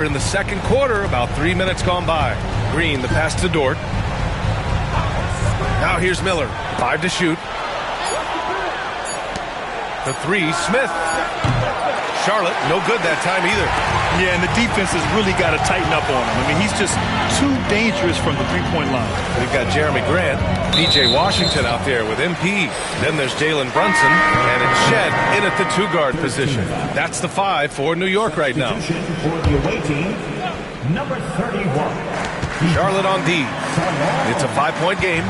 In the second quarter, about 3 minutes gone by. Green, the pass to Dort. Now here's Miller. 5 to shoot. The 3, Smith. Charlotte, no good that time either. Yeah, and the defense has really got to tighten up on him. I mean, he's just too dangerous from the three-point line. We've got Jeremy Grant, DJ Washington out there with MP. Then there's Jalen Brunson, and it's Shed in at the 2-guard position. That's the 5 for New York right now. For the away team, number 31. Charlotte on D. It's a 5-point game.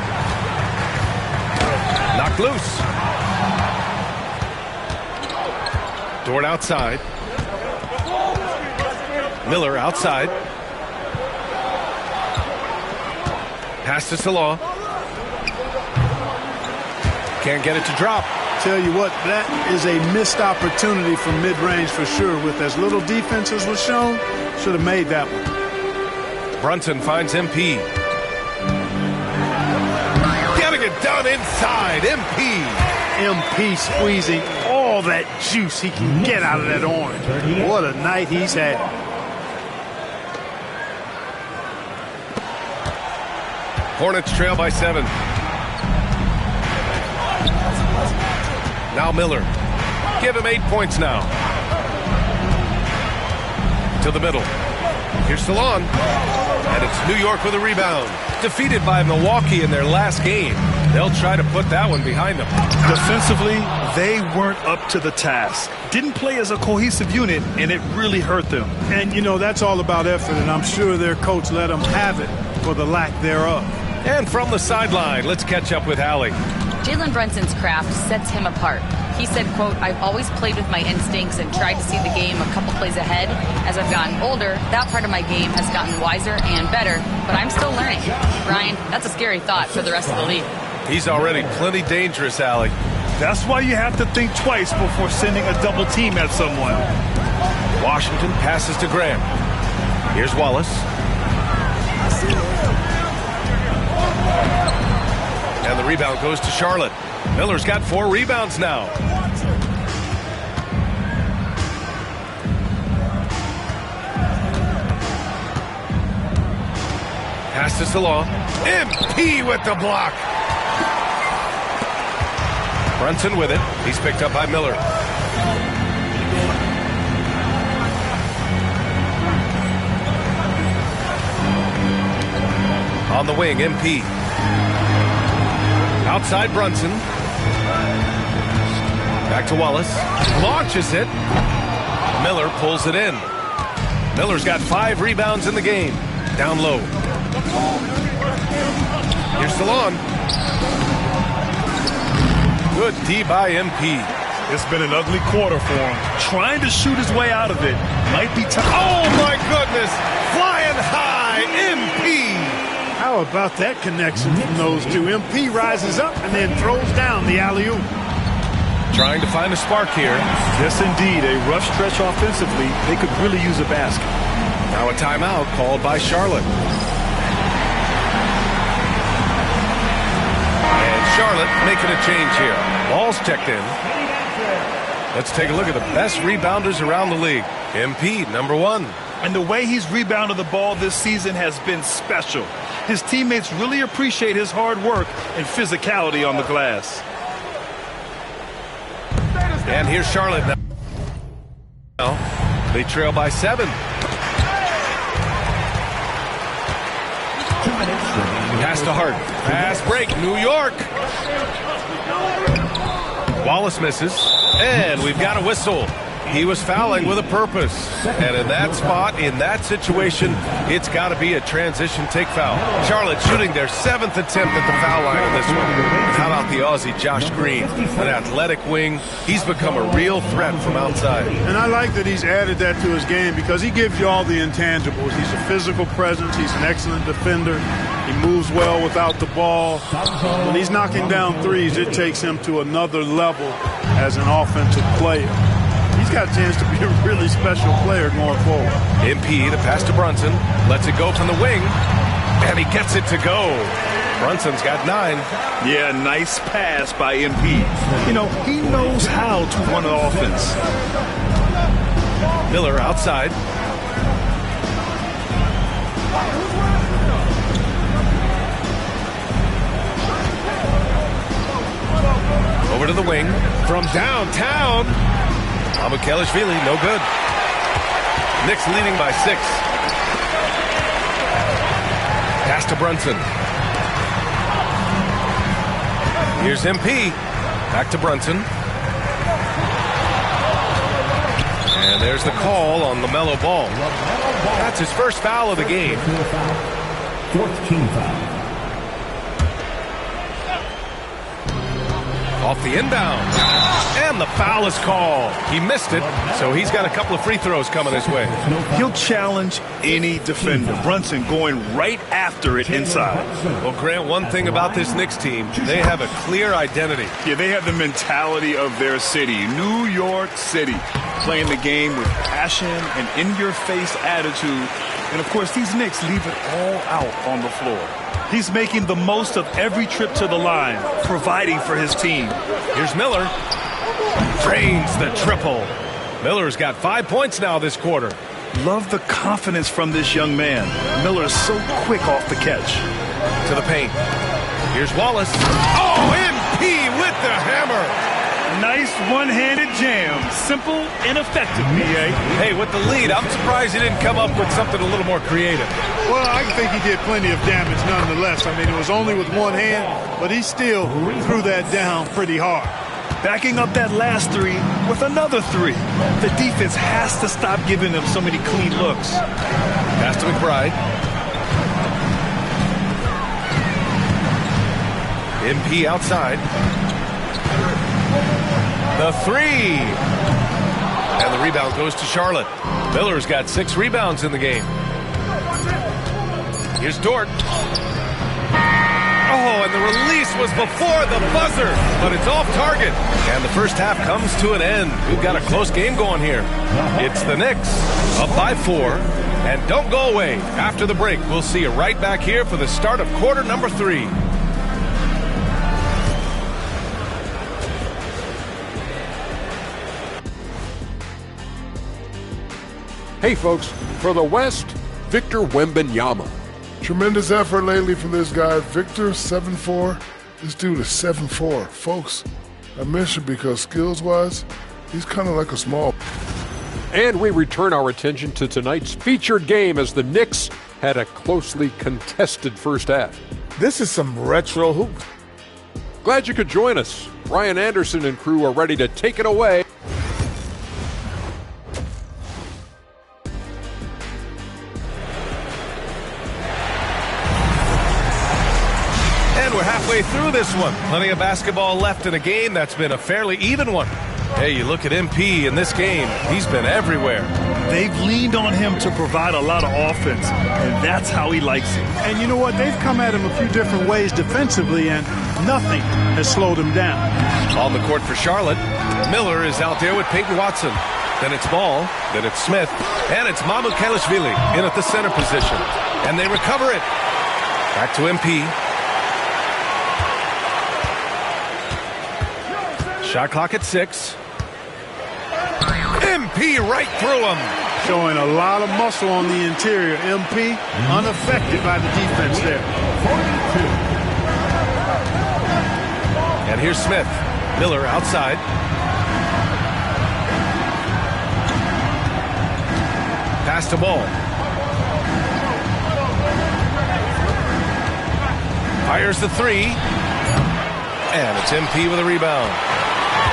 Knocked loose. Dort outside. Miller outside. Pass to Salah. Can't get it to drop. Tell you what, that is a missed opportunity from mid-range for sure. With as little defense as was shown, should have made that one. Brunson finds MP. Getting it done inside. MP squeezing all that juice he can get out of that orange. What a night he's had. Hornets trail by 7. Now Miller. Give him 8 points now. To the middle. Here's Salon. And it's New York with a rebound. Defeated by Milwaukee in their last game. They'll try to put that one behind them. Defensively, they weren't up to the task. Didn't play as a cohesive unit, and it really hurt them. And, you know, that's all about effort, and I'm sure their coach let them have it for the lack thereof. And from the sideline, let's catch up with Allie. Jalen Brunson's craft sets him apart. He said, quote, "I've always played with my instincts and tried to see the game a couple plays ahead. As I've gotten older, that part of my game has gotten wiser and better, but I'm still learning." Ryan, that's a scary thought for the rest of the league. He's already plenty dangerous, Allie. That's why you have to think twice before sending a double team at someone. Washington passes to Graham. Here's Wallace. And the rebound goes to Charlotte. Miller's got 4 rebounds now. Pass to Salah. MP with the block. Brunson with it. He's picked up by Miller. On the wing, MP. Outside Brunson. Back to Wallace. Launches it. Miller pulls it in. Miller's got 5 rebounds in the game. Down low. Here's Salon. Good D by MP. It's been an ugly quarter for him. Trying to shoot his way out of it might be tough. Oh, my goodness. Flying high, MP. How about that connection from those two? MP rises up and then throws down the alley-oop. Trying to find a spark here. Yes, indeed. A rough stretch offensively. They could really use a basket. Now a timeout called by Charlotte. And Charlotte making a change here. Ball's checked in. Let's take a look at the best rebounders around the league. MP, number 1. And the way he's rebounded the ball this season has been special. His teammates really appreciate his hard work and physicality on the glass. And here's Charlotte now. They trail by 7. Pass to Hart. Pass break. New York. Wallace misses. And we've got a whistle. He was fouling with a purpose. And in that spot, in that situation, it's got to be a transition take foul. Charlotte shooting their 7th attempt at the foul line on this one. How about the Aussie Josh Green? An athletic wing. He's become a real threat from outside. And I like that he's added that to his game because he gives you all the intangibles. He's a physical presence. He's an excellent defender. He moves well without the ball. When he's knocking down threes, it takes him to another level as an offensive player. He's got a chance to be a really special player going forward. MP, the pass to Brunson. Lets it go from the wing. And he gets it to go. Brunson's got 9. Yeah, nice pass by MP. You know, he knows how to run an offense. Miller outside. wing from downtown. Abukelashvili, no good. Knicks leading by 6. Pass to Brunson. Here's MP. Back to Brunson. And there's the call on LaMelo Ball. That's his first foul of the game. 14 foul. Off the inbound. And the foul is called. He missed it, so he's got a couple of free throws coming his way. He'll challenge any defender. Brunson going right after it inside. Well, Grant, one thing about this Knicks team, they have a clear identity. Yeah, they have the mentality of their city, New York City, playing the game with passion and in-your-face attitude. And, of course, these Knicks leave it all out on the floor. He's making the most of every trip to the line, providing for his team. Here's Miller. Drains the triple. Miller's got 5 points now this quarter. Love the confidence from this young man. Miller is so quick off the catch. To the paint. Here's Wallace. Oh, MP with the hammer. Nice one-handed jam. Simple and effective, B.A. Hey, with the lead, I'm surprised he didn't come up with something a little more creative. Well, I think he did plenty of damage nonetheless. I mean, it was only with one hand, but he still threw that down pretty hard. Backing up that last three with another three. The defense has to stop giving them so many clean looks. Pass to McBride. MP outside. The three. And the rebound goes to Charlotte. Miller's got 6 rebounds in the game. Here's Dort. Oh, and the release was before the buzzer, but it's off target. And the first half comes to an end. We've got a close game going here. It's the Knicks up by 4. And don't go away. After the break, we'll see you right back here for the start of quarter number 3. Hey folks, for the West, Victor Wembanyama. Tremendous effort lately from this guy, Victor, 7'4". This dude is 7'4". Folks, I mentioned because skills-wise, he's kind of like a small. And we return our attention to tonight's featured game as the Knicks had a closely contested first half. This is some retro hoops. Glad you could join us. Brian Anderson and crew are ready to take it away. We're halfway through this one. Plenty of basketball left in a game that's been a fairly even one. Hey, you look at MP in this game, he's been everywhere. They've leaned on him to provide a lot of offense, and that's how he likes it. And you know what? They've come at him a few different ways defensively, and nothing has slowed him down. On the court for Charlotte, Miller is out there with Peyton Watson. Then it's Ball, then it's Smith, and it's Abukelashvili in at the center position. And they recover it. Back to MP. Shot clock at 6. MP right through him. Showing a lot of muscle on the interior. MP unaffected by the defense there. And here's Smith. Miller outside. Pass to Ball. Fires the 3. And it's MP with a rebound.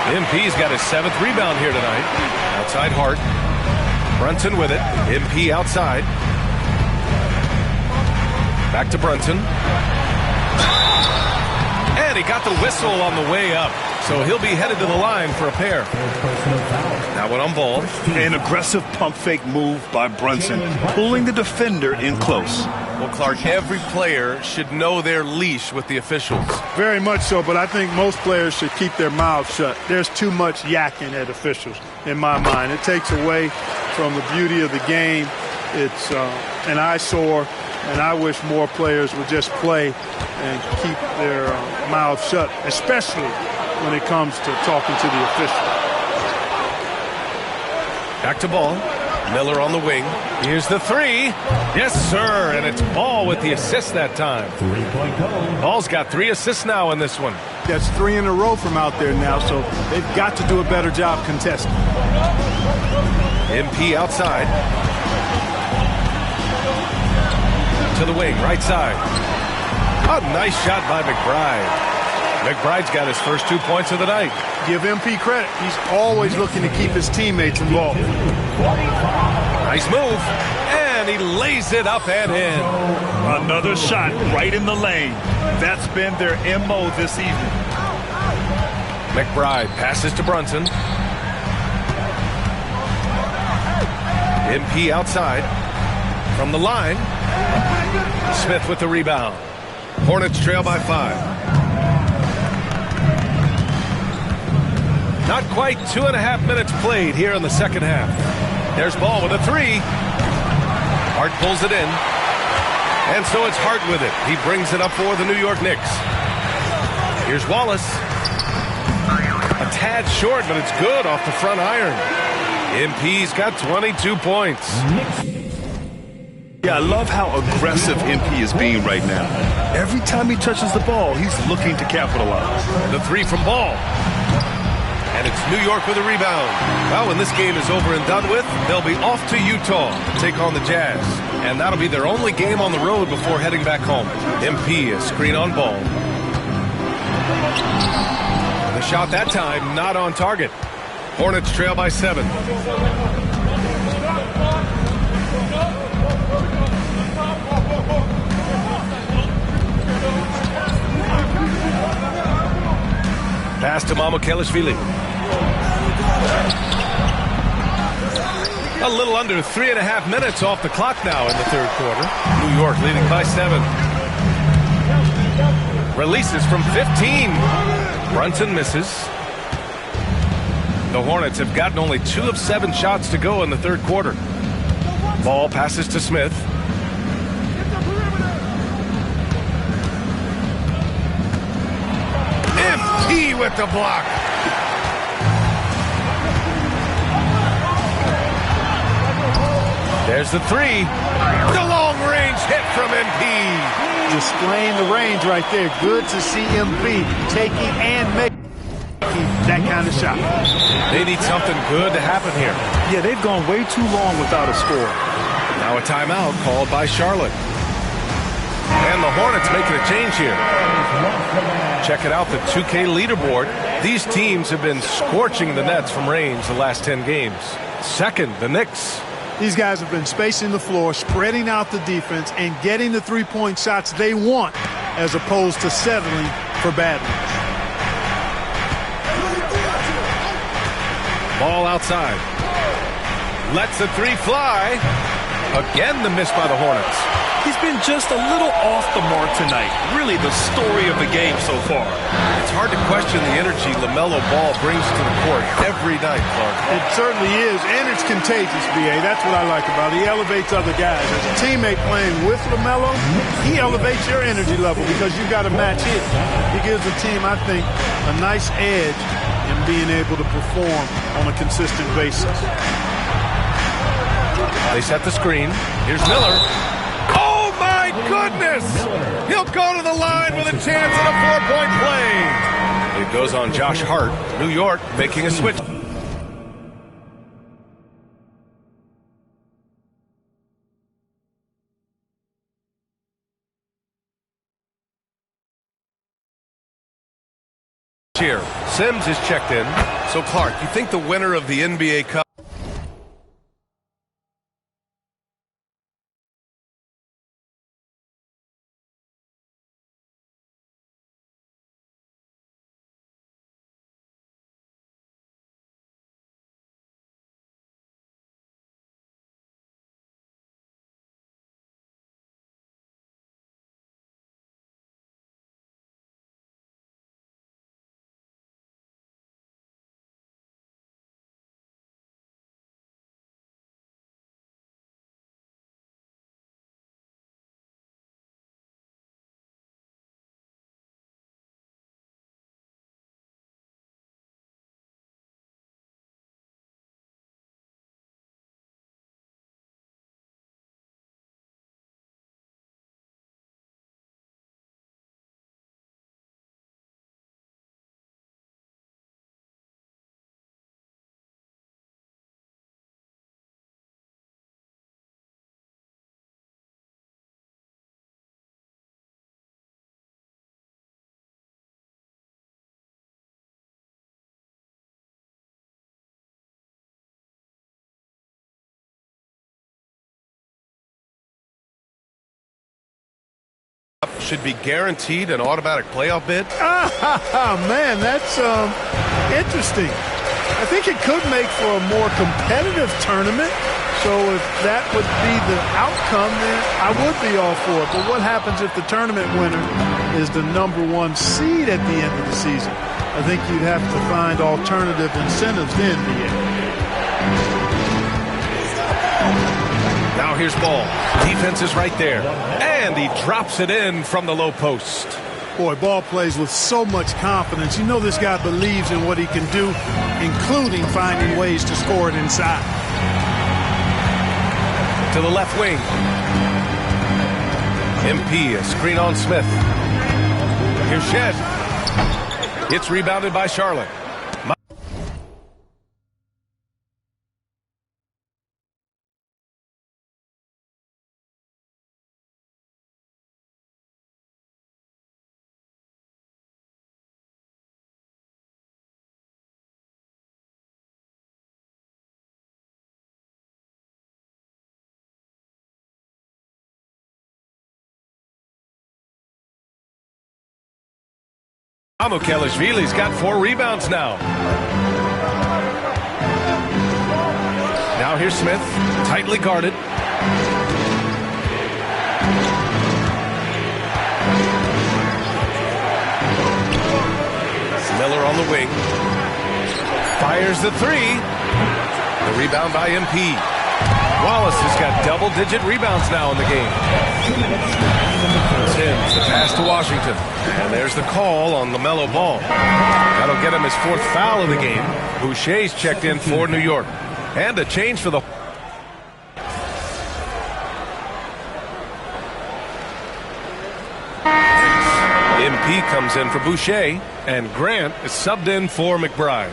MP's got his 7th rebound here tonight. Outside Hart. Brunson with it. MP outside. Back to Brunson. And he got the whistle on the way up. So he'll be headed to the line for a pair. Now one on Ball. An aggressive pump fake move by Brunson, pulling the defender in close. Well, Clark, every player should know their leash with the officials. Very much so, but I think most players should keep their mouths shut. There's too much yakking at officials, in my mind. It takes away from the beauty of the game. It's an eyesore, and I wish more players would just play and keep their mouths shut, especially when it comes to talking to the official. Back to Ball. Miller on the wing. Here's the three. Yes, sir. And it's Ball with the assist that time. Ball's got 3 assists now in this one. That's 3 in a row from out there now, so they've got to do a better job contesting. MP outside. To the wing, right side. A nice shot by McBride. McBride's got his first 2 points of the night. Give MP credit. He's always looking to keep his teammates involved. Nice move. And he lays it up and in. Another shot right in the lane. That's been their MO this evening. McBride passes to Brunson. MP outside. From the line. Smith with the rebound. Hornets trail by 5. Not quite 2.5 minutes played here in the second half. There's Ball with a 3. Hart pulls it in. And so it's Hart with it. He brings it up for the New York Knicks. Here's Wallace. A tad short, but it's good off the front iron. MP's got 22 points. Yeah, I love how aggressive MP is being right now. Every time he touches the ball, he's looking to capitalize. The 3 from Ball. And it's New York with a rebound. Well, when this game is over and done with, they'll be off to Utah to take on the Jazz. And that'll be their only game on the road before heading back home. MP, a screen on Ball. The shot that time, not on target. Hornets trail by 7. Pass to Mamukelashvili. A little under 3.5 minutes off the clock now in the third quarter. New York leading by 7. Releases from 15. Brunson misses. The Hornets have gotten only 2 of 7 shots to go in the third quarter. Ball passes to Smith. MP with the block. There's the 3. The long-range hit from MP. Displaying the range right there. Good to see MP taking and making that kind of shot. They need something good to happen here. Yeah, they've gone way too long without a score. Now a timeout called by Charlotte. And the Hornets making a change here. Check it out, the 2K leaderboard. These teams have been scorching the nets from range the last 10 games. Second, the Knicks. These guys have been spacing the floor, spreading out the defense, and getting the three-point shots they want as opposed to settling for bad ones. Ball outside. Lets the 3 fly. Again, the miss by the Hornets. He's been just a little off the mark tonight. Really the story of the game so far. It's hard to question the energy LaMelo Ball brings to the court every night, Clark. It certainly is, and it's contagious, B.A. That's what I like about it. He elevates other guys. As a teammate playing with LaMelo, he elevates your energy level because you've got to match his. He gives the team, I think, a nice edge in being able to perform on a consistent basis. They set the screen. Here's Miller. Oh, my goodness! He'll go to the line with a chance at a 4-point play. It goes on Josh Hart. New York making a switch. Here, Sims is checked in. So, Clark, you think the winner of the NBA Cup should be guaranteed an automatic playoff bid? Man, that's interesting. I think it could make for a more competitive tournament. So if that would be the outcome, then I would be all for it. But what happens if the tournament winner is the #1 seed at the end of the season? I think you'd have to find alternative incentives then, Now here's ball. Defense is right there. And he drops it in from the low post. Boy, Ball plays with so much confidence. You know this guy believes in what he can do, including finding ways to score it inside. To the left wing. MP, a screen on Smith. Here's Shed. It's rebounded by Charlotte. Mamukelashvili's got 4 rebounds now. Now here's Smith, tightly guarded. Miller on the wing. Fires the 3. The rebound by MP. Wallace has got double-digit rebounds now in the game. Sims, the pass to Washington. And there's the call on LaMelo Ball. That'll get him his 4th foul of the game. Boucher's checked in for New York. And a change for the... MP comes in for Boucher. And Grant is subbed in for McBride.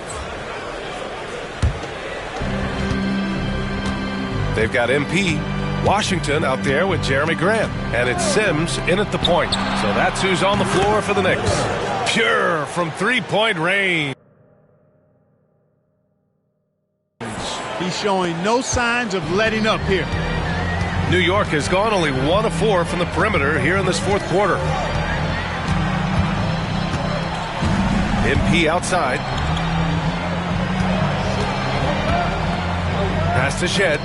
They've got MP, Washington out there with Jeremy Grant. And it's Sims in at the point. So that's who's on the floor for the Knicks. Pure from 3-point range. He's showing no signs of letting up here. New York has gone only 1 of 4 from the perimeter here in this 4th quarter. MP outside. Pass to Shed.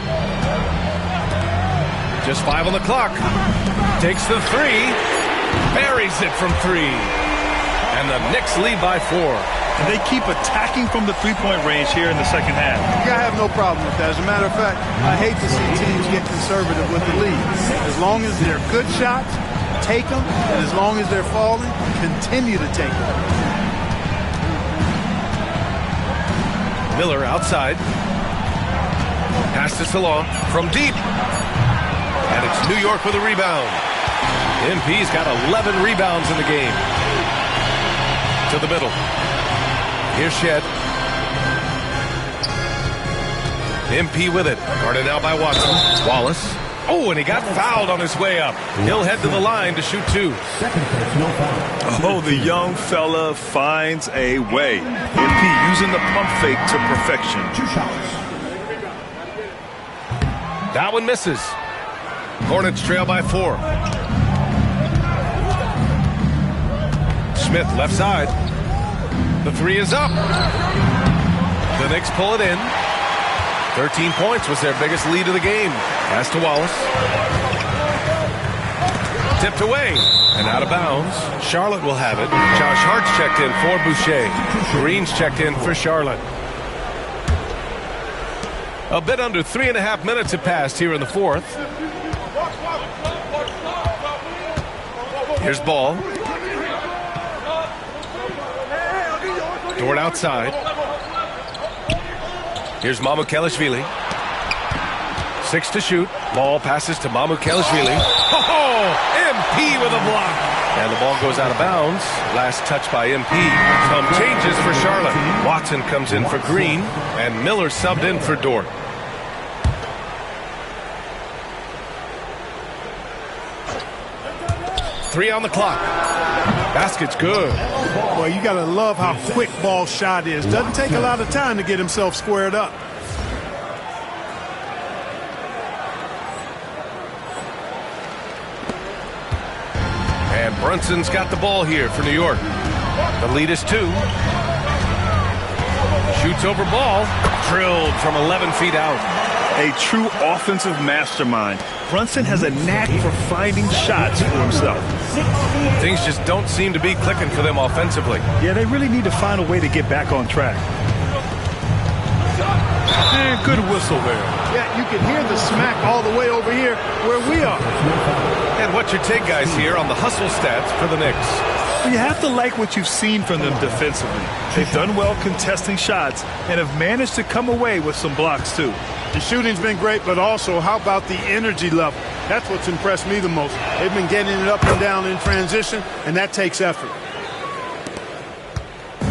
Just 5 on the clock. Takes the 3. Buries it from 3. And the Knicks lead by 4. And they keep attacking from the 3-point range here in the second half. Yeah, I have no problem with that. As a matter of fact, I hate to see teams get conservative with the lead. As long as they're good shots, take them. And as long as they're falling, continue to take them. Miller outside. Passes to Long from deep. And it's New York with a rebound. MP's got 11 rebounds in the game. To the middle. Here's Shed. MP with it. Guarded now by Watson. Wallace. Oh, and he got fouled on his way up. He'll head to the line to shoot 2. Oh, the young fella finds a way. MP using the pump fake to perfection. 2 shots. That one misses. Hornets trail by 4. Smith left side. The 3 is up. The Knicks pull it in. 13 points was their biggest lead of the game. Pass to Wallace. Tipped away and out of bounds. Charlotte will have it. Josh Hart's checked in for Boucher. Green's checked in for Charlotte. A bit under 3.5 minutes have passed here in the 4th. Here's Ball. Dort outside. Here's Mamukelashvili. 6 to shoot. Ball passes to Mamukelashvili. Oh, MP with a block. And the ball goes out of bounds. Last touch by MP. Some changes for Charlotte. Watson comes in for Green. And Miller subbed in for Dort. Three on the clock. Basket's good. Boy, you got to love how quick Ball shot is. Doesn't take a lot of time to get himself squared up. And And Brunson's got the ball here for New York. The lead is 2. Shoots over ball. Drilled from 11 feet out. A true offensive mastermind. Brunson has a knack for finding shots for himself. Things just don't seem to be clicking for them offensively. Yeah, they really need to find a way to get back on track. And good whistle there. Yeah, you can hear the smack all the way over here where we are. And what's your take, guys, here on the hustle stats for the Knicks? You have to like what you've seen from them defensively. They've done well contesting shots and have managed to come away with some blocks, too. The shooting's been great, but also how about the energy level? That's what's impressed me the most. They've been getting it up and down in transition, and that takes effort.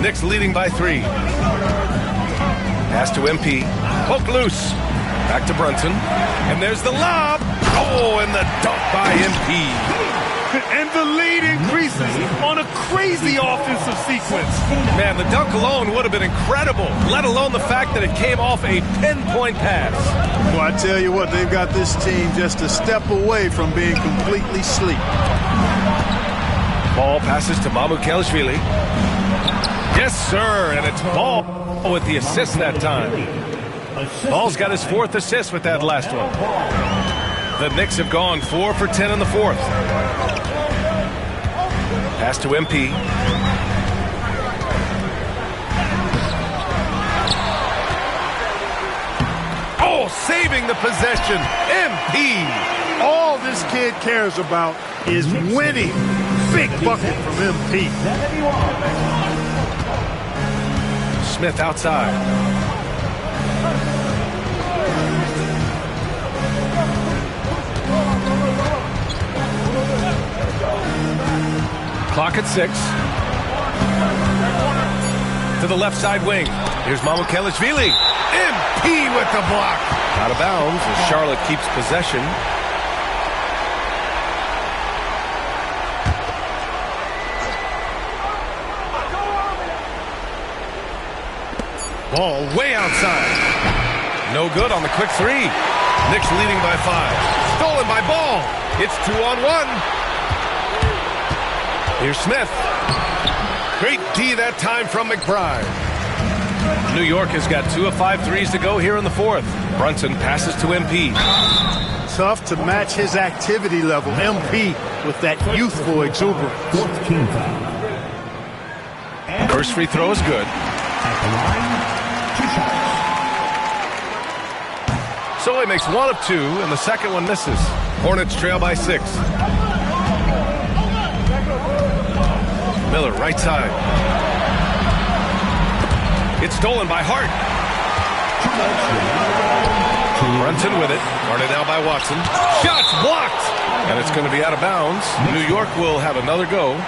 Knicks leading by 3. Pass to MP. Poke loose. Back to Brunson. And there's the lob. Oh, and the dunk by MP. And the lead increases on a crazy offensive sequence. Man, the dunk alone would have been incredible, let alone the fact that it came off a pinpoint pass. Well, I tell you what, they've got this team just a step away from being completely asleep. Ball passes to Mamukelashvili. Yes, sir, and it's Ball with the assist that time. Ball's got his 4th assist with that last one. The Knicks have gone 4 for 10 in the 4th. Pass to MP. Oh, saving the possession. MP. All this kid cares about is winning. Big bucket from MP. Smith outside. Clock at 6. To the left side wing. Here's Mamukelashvili. MP with the block. Out of bounds as Charlotte keeps possession. Ball way outside. No good on the quick 3. Knicks leading by 5. Stolen by Ball. It's 2-on-1. Here's Smith. Great D that time from McBride. New York has got 2 of 5 threes to go here in the 4th. Brunson passes to MP. Tough to match his activity level. MP with that youthful exuberance. First free throw is good. So he makes 1 of 2, and the second one misses. Hornets trail by 6. Miller, right side. It's stolen by Hart. Brunson with it. Guarded now by Watson. Shots blocked! And it's going to be out of bounds. New York will have another go.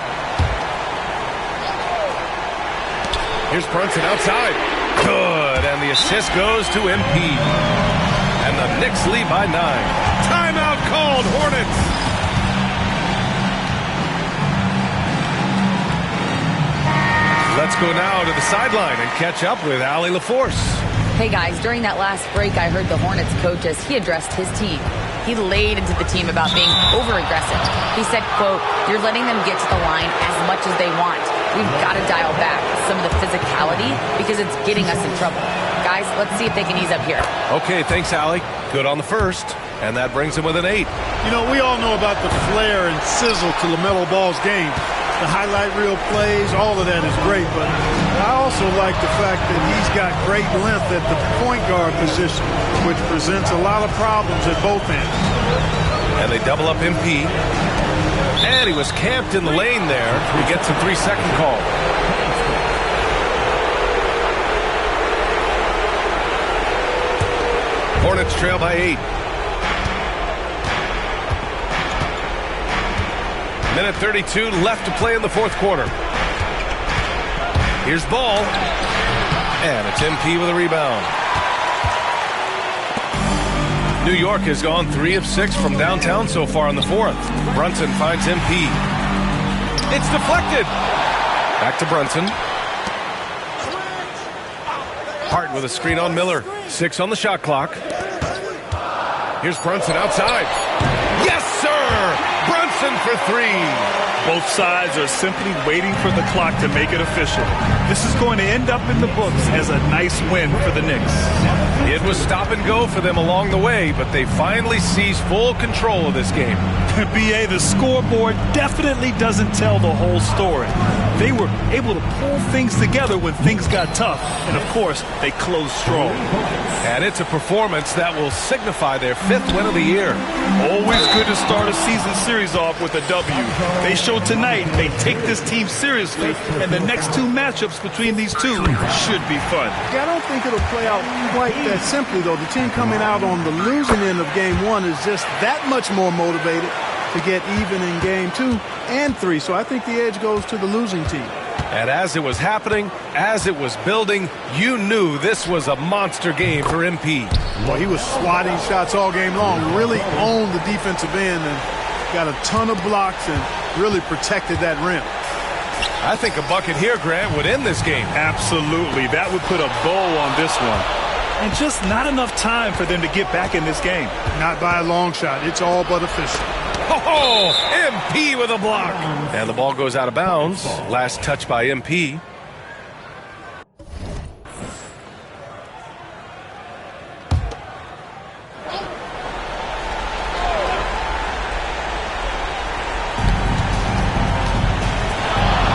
Here's Brunson outside. Good, and the assist goes to MP. And the Knicks lead by 9. Timeout called, Hornets. Let's go now to the sideline and catch up with Allie LaForce. Hey guys, during that last break, I heard the Hornets coach as he addressed his team. He laid into the team about being over-aggressive. He said, quote, "You're letting them get to the line as much as they want. We've got to dial back some of the physicality because it's getting us in trouble. Guys, let's see if they can ease up here." Okay, thanks, Allie. Good on the first, and that brings him with an 8. You know, we all know about the flair and sizzle to LaMelo Ball's game. The highlight reel plays, all of that is great, but I also like the fact that he's got great length at the point guard position, which presents a lot of problems at both ends. And they double up MP. And he was camped in the lane there. He gets a 3-second call. Hornets trail by 8. Minute 32 left to play in the 4th quarter. Here's Ball. And it's MP with a rebound. New York has gone 3 of 6 from downtown so far in the 4th. Brunson finds MP. It's deflected. Back to Brunson. Hart with a screen on Miller. 6 on the shot clock. Here's Brunson outside. Yes, sir! Brunson open for three. Both sides are simply waiting for the clock to make it official. This is going to end up in the books as a nice win for the Knicks. It was stop and go for them along the way, but they finally seized full control of this game. BA, the scoreboard definitely doesn't tell the whole story. They were able to pull things together when things got tough, and of course, they closed strong. And it's a performance that will signify their 5th win of the year. Always good to start a season series off with a W. They showed tonight they take this team seriously, and the next 2 matchups between these two should be fun. Yeah, I don't think it'll play out quite that simply, though. The team coming out on the losing end of game 1 is just that much more motivated to get even in game 2 and 3. So I think the edge goes to the losing team. And as it was happening, as it was building, you knew this was a monster game for MP. Well, he was swatting shots all game long, really owned the defensive end and got a ton of blocks and really protected that rim. I think a bucket here, Grant, would end this game. Absolutely. That would put a bow on this one. And just not enough time for them to get back in this game. Not by a long shot. It's all but official. Oh, MP with a block. And the ball goes out of bounds. Last touch by MP.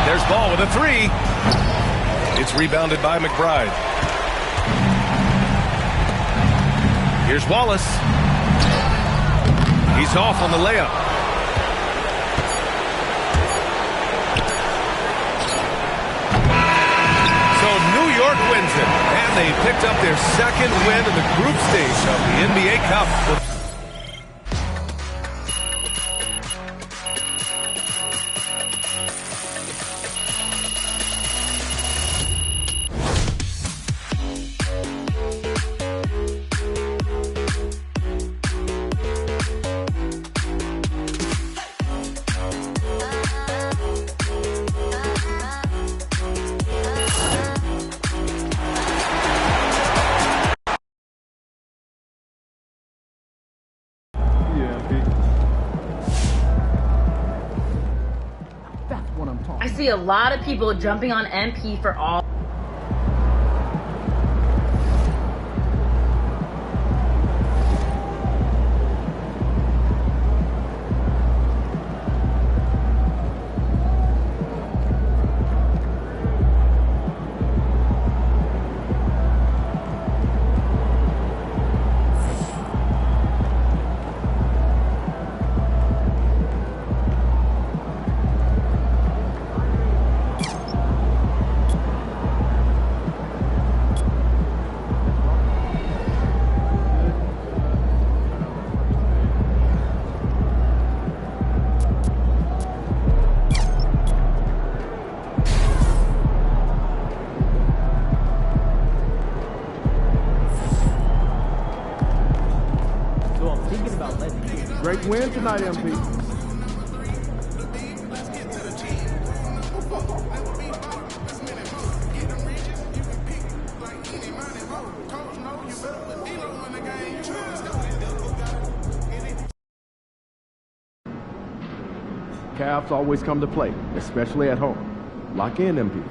There's ball with a 3. It's rebounded by McBride. Here's Wallace. He's off on the layup. So New York wins it, and they picked up their 2nd win in the group stage of the NBA Cup. I see a lot of people jumping on MP for all. Great win tonight, MP. Cavs always come to play, especially at home. Lock in, MP.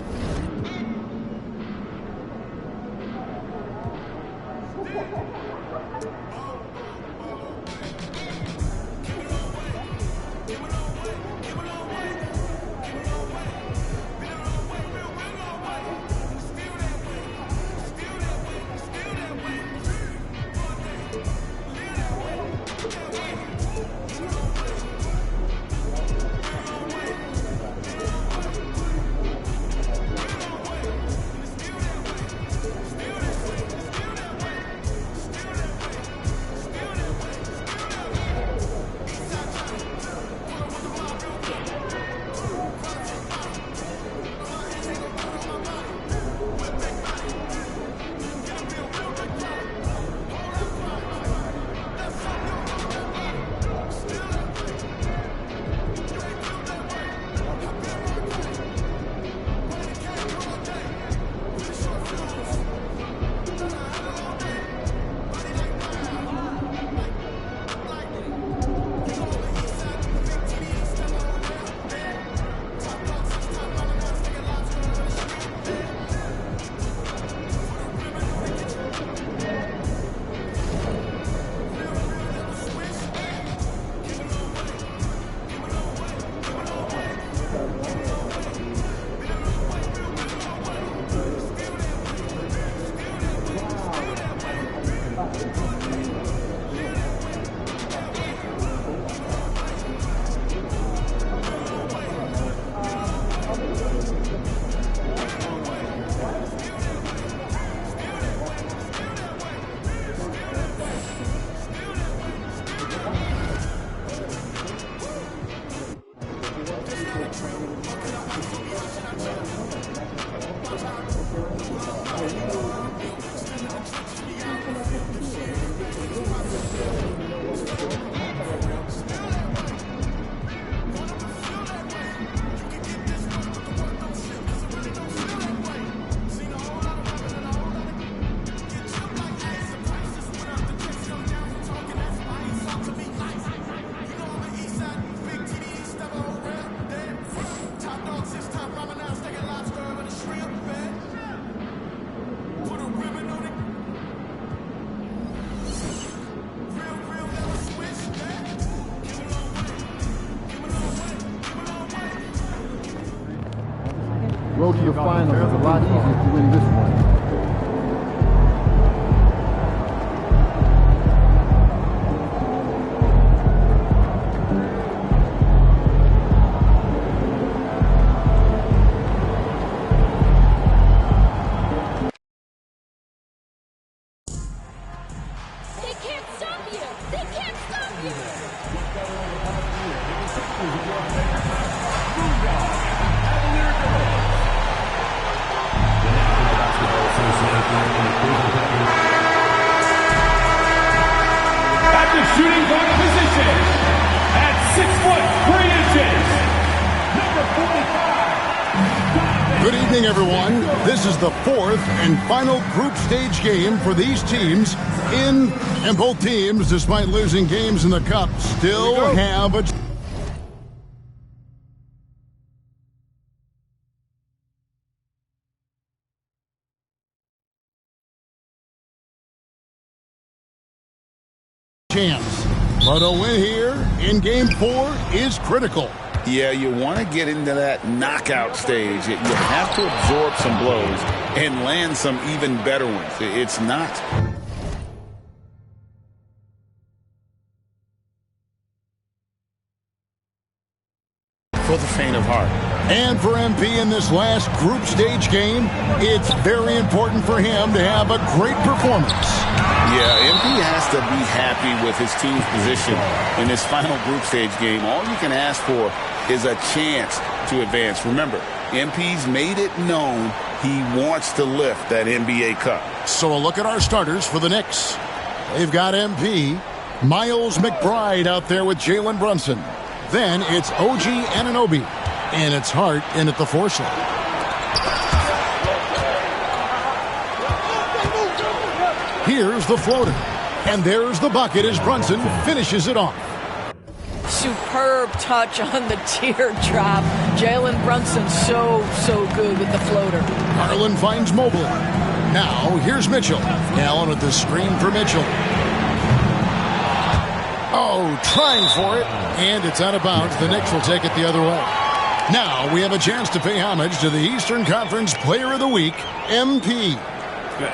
Road to the finals is a lot easier if you win this one. At the shooting guard position, at 6'3", number 45. Good evening, everyone. This is the fourth and final group stage game for these teams and both teams, despite losing games in the cup, still have a chance. But a win here in Game 4 is critical. Yeah, you want to get into that knockout stage. You have to absorb some blows and land some even better ones. It's not for the faint of heart. And for MP in this last group stage game, it's very important for him to have a great performance. Yeah, MP has to be happy with his team's position in this final group stage game. All you can ask for is a chance to advance. Remember, MP's made it known he wants to lift that NBA Cup. So a look at our starters for the Knicks. They've got MP, Miles McBride out there with Jalen Brunson. Then it's OG Anunoby, and it's Hart in at the 4 slot. Here's the floater, and there's the bucket as Brunson finishes it off. Superb touch on the teardrop. Jalen Brunson so good with the floater. Garland finds Mobley. Now here's Mitchell. Allen with the screen for Mitchell. Oh, trying for it, and it's out of bounds. The Knicks will take it the other way. Now we have a chance to pay homage to the Eastern Conference Player of the Week, MP.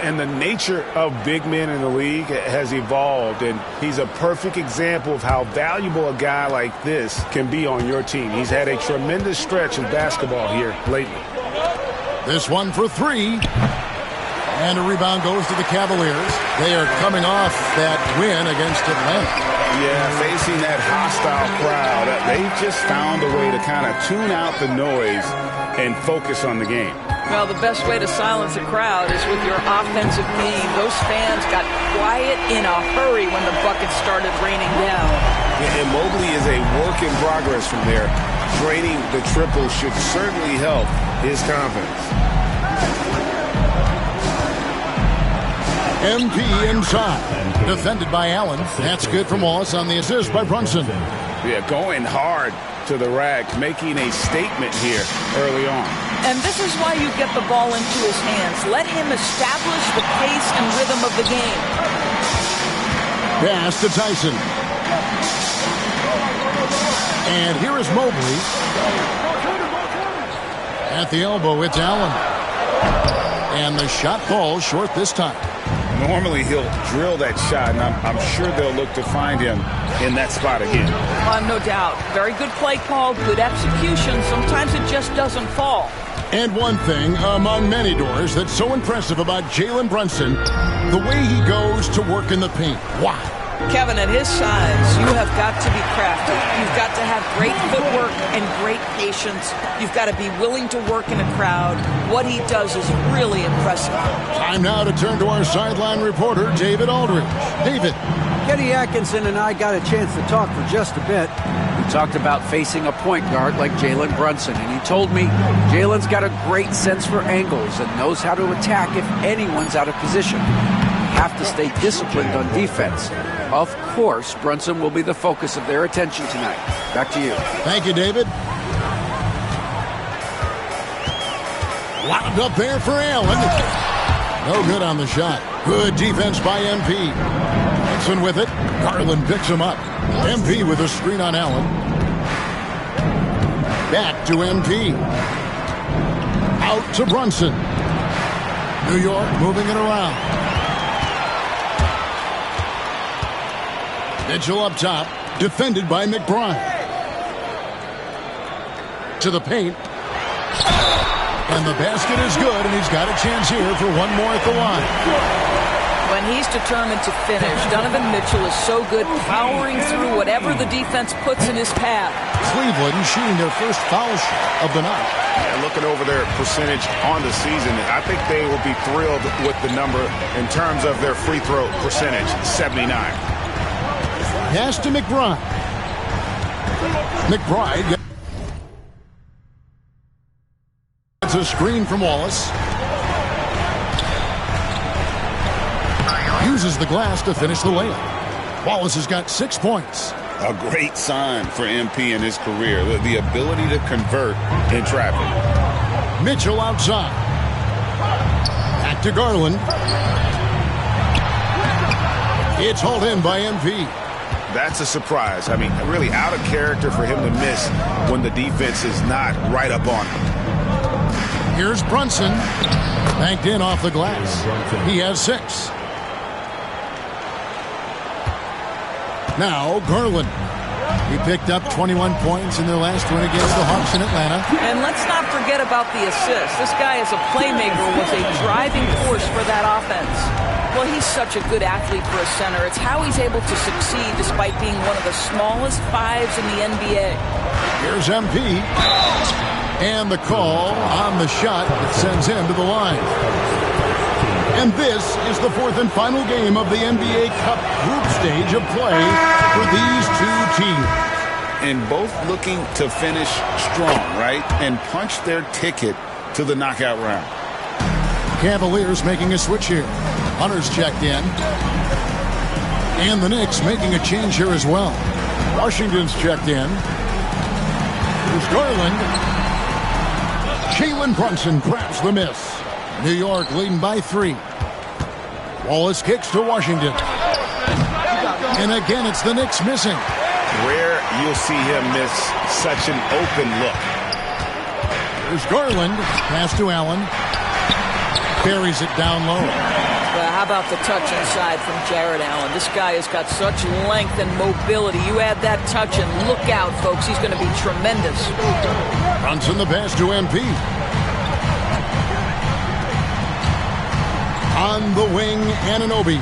And the nature of big men in the league has evolved, and he's a perfect example of how valuable a guy like this can be on your team. He's had a tremendous stretch of basketball here lately. This one for 3. And a rebound goes to the Cavaliers. They are coming off that win against Atlanta. Yeah, facing that hostile crowd, they just found a way to kind of tune out the noise and focus on the game. Well, the best way to silence a crowd is with your offensive game. Those fans got quiet in a hurry when the buckets started raining down. And Mobley is a work in progress from there. Draining the triple should certainly help his confidence. MP inside. Defended by Allen. That's good from Wallace on the assist by Brunson. Yeah, going hard to the rack, making a statement here early on. And this is why you get the ball into his hands. Let him establish the pace and rhythm of the game. Pass to Tyson. And here is Mobley. At the elbow, it's Allen. And the shot falls short this time. Normally he'll drill that shot, and I'm sure they'll look to find him in that spot again. No doubt. Very good play call, good execution. Sometimes it just doesn't fall. And one thing among many doors that's so impressive about Jalen Brunson, the way he goes to work in the paint. Wow. Kevin, at his size, you have got to be crafty. You've got to have great footwork and great patience. You've got to be willing to work in a crowd. What he does is really impressive. Time now to turn to our sideline reporter, David Aldridge. David. Kenny Atkinson and I got a chance to talk for just a bit. We talked about facing a point guard like Jalen Brunson, and he told me Jalen's got a great sense for angles and knows how to attack if anyone's out of position. You have to stay disciplined on defense. Of course, Brunson will be the focus of their attention tonight. Back to you. Thank you, David. Wound up there for Allen. No good on the shot. Good defense by MP. Nixon with it. Garland picks him up. MP with a screen on Allen. Back to MP. Out to Brunson. New York moving it around. Mitchell up top, defended by McBride. To the paint. And the basket is good, and he's got a chance here for one more at the line. When he's determined to finish, Donovan Mitchell is so good powering through whatever the defense puts in his path. Cleveland shooting their first foul shot of the night. Yeah, looking over their percentage on the season, I think they will be thrilled with the number in terms of their free throw percentage, 79. Pass to McBride. McBride gets a screen from Wallace. Uses the glass to finish the layup. Wallace has got 6 points. A great sign for MP in his career, the ability to convert in traffic. Mitchell outside. Back to Garland. It's hauled in by MP. That's a surprise. I mean, really out of character for him to miss when the defense is not right up on him. Here's Brunson. Banked in off the glass. He has 6. Now Garland. He picked up 21 points in their last win against the Hawks in Atlanta. And let's not forget about the assist. This guy as a playmaker was a driving force for that offense. Well, he's such a good athlete for a center. It's how he's able to succeed despite being one of the smallest fives in the NBA. Here's MP. And the call on the shot that sends him to the line. And this is the 4th and final game of the NBA Cup group stage of play for these two teams. And both looking to finish strong, right? And punch their ticket to the knockout round. Cavaliers making a switch here. Hunter's checked in. And the Knicks making a change here as well. Washington's checked in. Here's Garland. Jalen Brunson grabs the miss. New York leading by 3. Wallace kicks to Washington. And again, it's the Knicks missing. Rare you'll see him miss such an open look. There's Garland. Pass to Allen. Buries it down low. How about the touch inside from Jared Allen? This guy has got such length and mobility. You add that touch and look out, folks. He's going to be tremendous. Brunson the pass to MP. On the wing, Anunoby.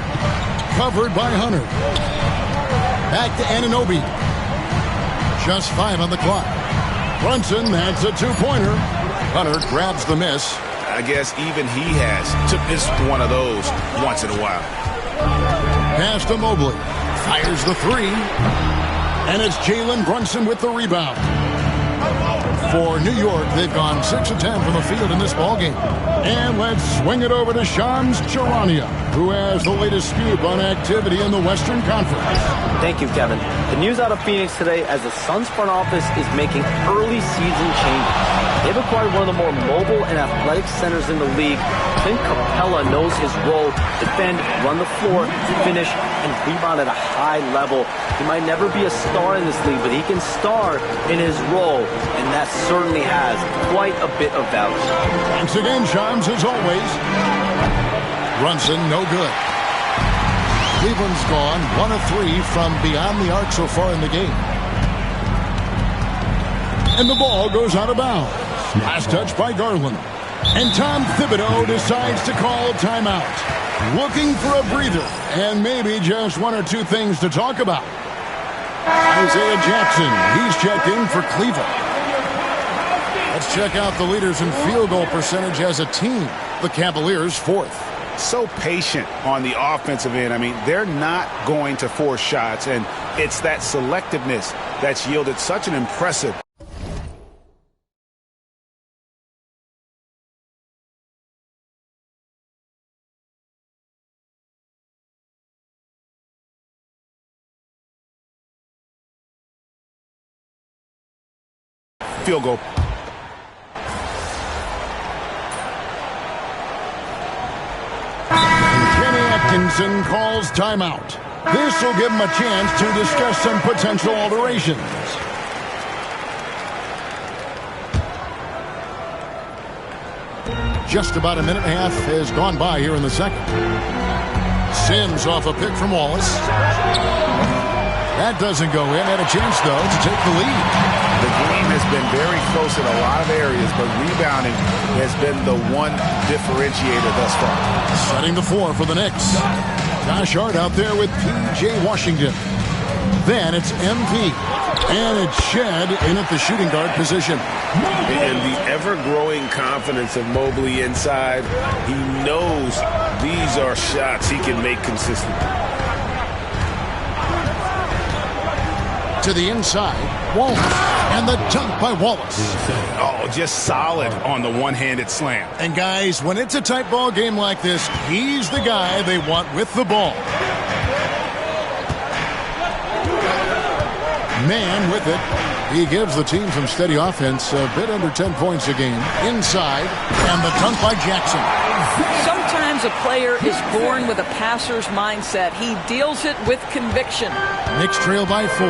Covered by Hunter. Back to Anunoby. Just 5 on the clock. Brunson, that's a 2-pointer. Hunter grabs the miss. I guess even he has to miss one of those once in a while. Pass to Mobley. Fires the 3. And it's Jalen Brunson with the rebound. For New York, they've gone 6 of 10 from the field in this ballgame. And let's swing it over to Shams Charania, who has the latest scoop on activity in the Western Conference. Thank you, Kevin. The news out of Phoenix today as the Suns front office is making early season changes. They've acquired one of the more mobile and athletic centers in the league. Clint Capella knows his role: defend, run the floor, finish, and rebound at a high level. He might never be a star in this league, but he can star in his role, and that certainly has quite a bit of value. Thanks again, Shams, as always. Brunson, no good. Cleveland's gone 1 of 3 from beyond the arc so far in the game. And the ball goes out of bounds. Last touch by Garland. And Tom Thibodeau decides to call timeout. Looking for a breather and maybe just 1 or 2 things to talk about. Isaiah Jackson, he's checked in for Cleveland. Let's check out the leaders in field goal percentage as a team. The Cavaliers 4th. So patient on the offensive end. I mean, they're not going to force shots, and it's that selectiveness that's yielded such an impressive field goal. Kenny Atkinson calls timeout. This will give him a chance to discuss some potential alterations. Just about a minute and a half has gone by here in the second. Sims off a pick from Wallace. That doesn't go in. Had a chance, though, to take the lead. The game has been very close in a lot of areas, but rebounding has been the one differentiator thus far. Setting the floor for the Knicks. Josh Hart out there with P.J. Washington. Then it's MP. And it's Shed in at the shooting guard position. And the ever-growing confidence of Mobley inside. He knows these are shots he can make consistently. To the inside, Wallace. And the dunk by Wallace. Oh, just solid on the one-handed slam. And guys, when it's a tight ball game like this, he's the guy they want with the ball. Man with it. He gives the team some steady offense, a bit under 10 points a game. Inside, and the dunk by Jackson. Sometimes a player is born with a passer's mindset. He deals it with conviction. Knicks trail by 4.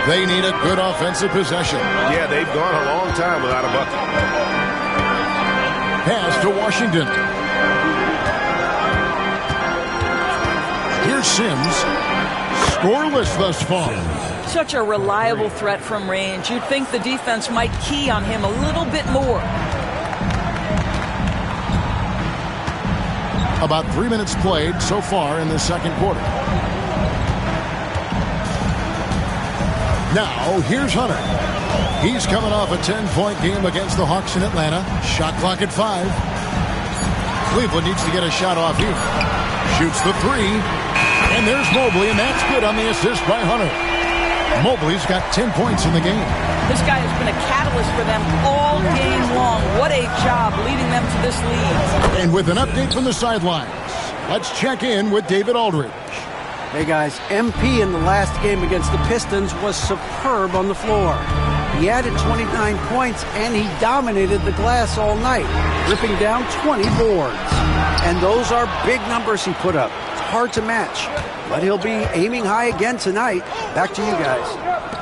They need a good offensive possession. Yeah, they've gone a long time without a bucket. Pass to Washington. Here's Sims. Scoreless thus far. Such a reliable threat from range. You'd think the defense might key on him a little bit more. About 3 minutes played so far in the second quarter. Now, here's Hunter. He's coming off a 10-point game against the Hawks in Atlanta. Shot clock at 5. Cleveland needs to get a shot off here. Shoots the 3. And there's Mobley, and that's good on the assist by Hunter. Mobley's got 10 points in the game. This guy has been a catalyst for them all game long. What a job leading them to this lead. And with an update from the sidelines, let's check in with David Aldridge. Hey guys, MP in the last game against the Pistons was superb on the floor. He added 29 points and he dominated the glass all night, ripping down 20 boards. And those are big numbers he put up. It's hard to match, but he'll be aiming high again tonight. Back to you guys.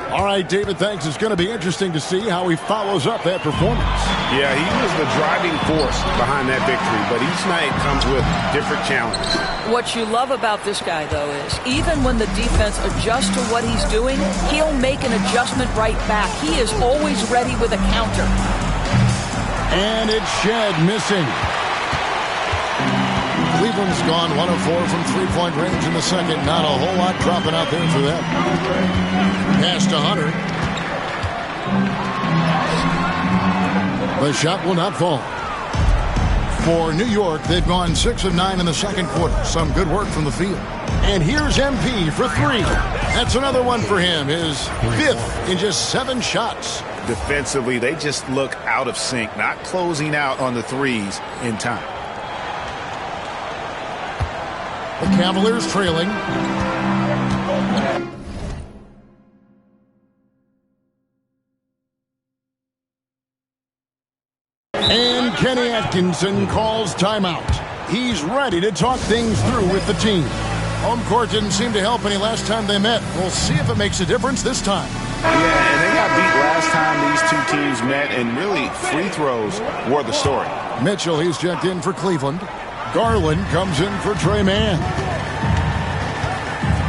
All right, David, thanks. It's going to be interesting to see how he follows up that performance. Yeah, he was the driving force behind that victory, but each night comes with different challenges. What you love about this guy, though, is even when the defense adjusts to what he's doing, he'll make an adjustment right back. He is always ready with a counter. And it's Shed missing. Cleveland's gone 1 of 4 from three-point range in the second. Not a whole lot dropping out there for them. Pass to Hunter. The shot will not fall. For New York, they've gone 6 of 9 in the second quarter. Some good work from the field. And here's MP for 3. That's another one for him. His 5th in just 7 shots. Defensively, they just look out of sync, not closing out on the threes in time. The Cavaliers trailing. And Kenny Atkinson calls timeout. He's ready to talk things through with the team. Home court didn't seem to help any last time they met. We'll see if it makes a difference this time. Yeah, and they got beat last time these two teams met, and really free throws were the story. Mitchell, he's checked in for Cleveland. Garland comes in for Trey Mann.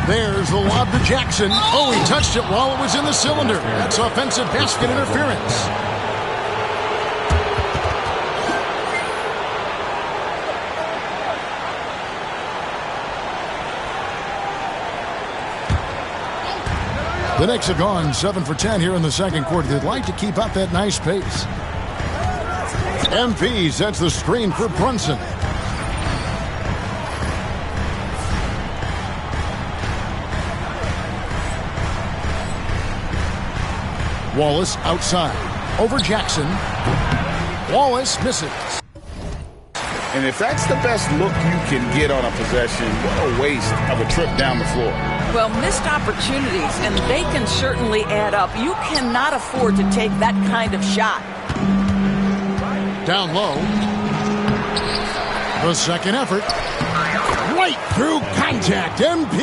There's the lob to Jackson. Oh, he touched it while it was in the cylinder. That's offensive basket interference. The Knicks have gone 7 for 10 here in the second quarter. They'd like to keep up that nice pace. MP sets the screen for Brunson. Wallace outside. Over Jackson. Wallace misses. And if that's the best look you can get on a possession, what a waste of a trip down the floor. Well, missed opportunities, and they can certainly add up. You cannot afford to take that kind of shot. Down low. The second effort. Right through contact. MP.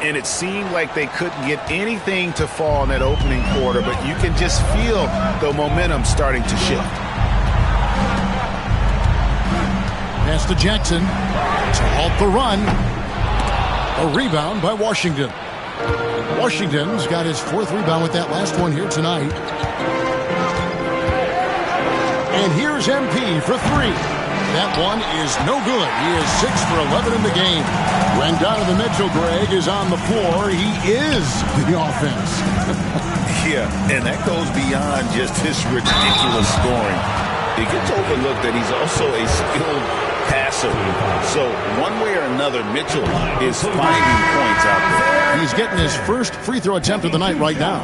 And it seemed like they couldn't get anything to fall in that opening quarter, but you can just feel the momentum starting to shift. Pass to Jackson to halt the run. A rebound by Washington. Washington's got his 4th rebound with that last one here tonight. And here's MP for 3. That one is no good. He is 6 for 11 in the game. When Donovan Mitchell, Greg, is on the floor, he is the offense. Yeah, and that goes beyond just his ridiculous scoring. It gets overlooked that he's also a skilled passer. So one way or another, Mitchell is finding points out there. He's getting his first free throw attempt of the night right now.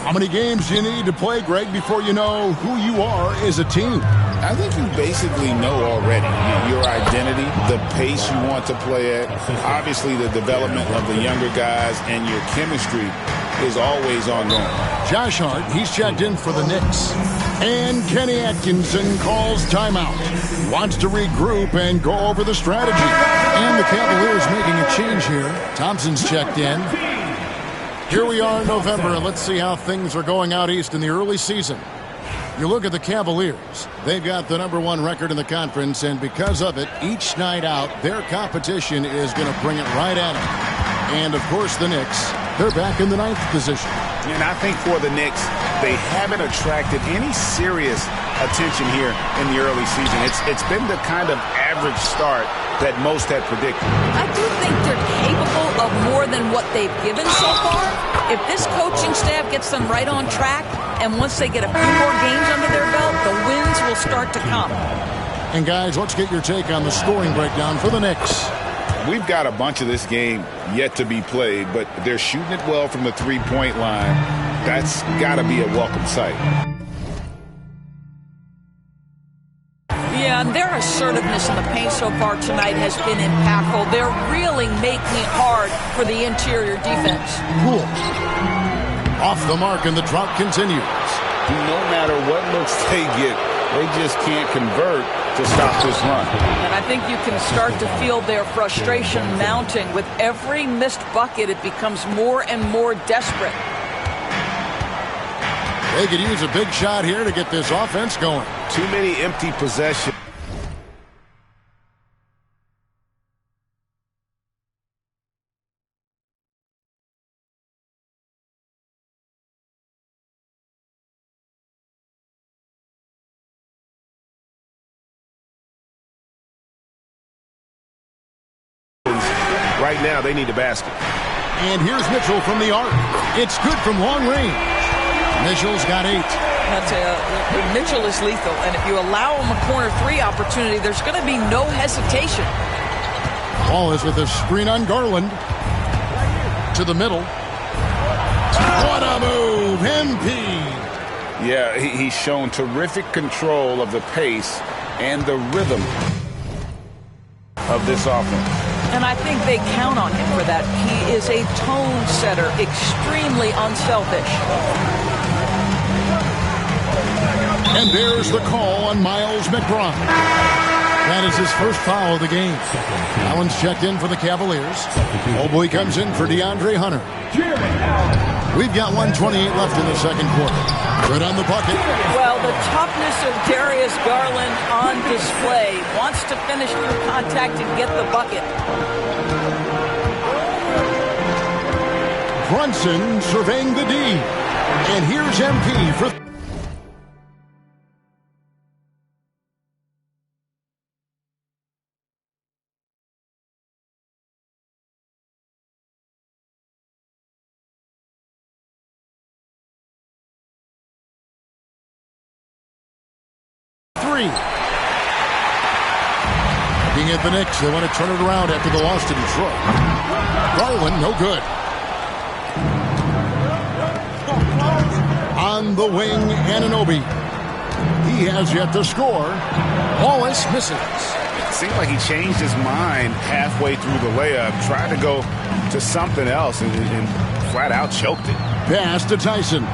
How many games do you need to play, Greg, before you know who you are as a team? I think you basically know already your identity, the pace you want to play at, obviously the development of the younger guys, and your chemistry is always ongoing. Josh Hart, he's checked in for the Knicks. And Kenny Atkinson calls timeout. Wants to regroup and go over the strategy. And the Cavaliers making a change here. Thompson's checked in. Here we are in November, and let's see how things are going out east in the early season. You look at the Cavaliers. They've got the #1 record in the conference, and because of it, each night out, their competition is going to bring it right at them. And, of course, the Knicks, they're back in the 9th position. And I think for the Knicks, they haven't attracted any serious attention here in the early season. It's been the kind of average start that most had predicted. I do think they're capable of more than what they've given so far. If this coaching staff gets them right on track, and once they get a few more games under their belt, the wins will start to come. And, guys, let's get your take on the scoring breakdown for the Knicks. We've got a bunch of this game yet to be played, but they're shooting it well from the three-point line. That's got to be a welcome sight. Yeah, and their assertiveness in the paint so far tonight has been impactful. They're really making it hard for the interior defense. Cool. Off the mark, and the drought continues. No matter what looks they get, they just can't convert to stop this run. And I think you can start to feel their frustration mounting. With every missed bucket, it becomes more and more desperate. They could use a big shot here to get this offense going. Too many empty possessions. Right now, they need a basket. And here's Mitchell from the arc. It's good from long range. Mitchell's got 8. Mitchell is lethal, and if you allow him a corner 3 opportunity, there's going to be no hesitation. Wallace with a screen on Garland. To the middle. What a move, MP. Yeah, he's shown terrific control of the pace and the rhythm of this offense. And I think they count on him for that. He is a tone setter, extremely unselfish. And there's the call on Miles McBride. That is his first foul of the game. Allen's checked in for the Cavaliers. Mobley comes in for DeAndre Hunter. We've got 1:28 left in the second quarter. Good on the bucket. Well, the toughness of Darius Garland on display. Wants to finish through contact and get the bucket. Brunson surveying the D. And here's MP for... Looking at the Knicks, they want to turn it around after the loss to Detroit. Garland, no good. On the wing, Anunoby. He has yet to score. Wallace misses. It seemed like he changed his mind halfway through the layup, tried to go to something else, and flat out choked it. Pass to Tyson.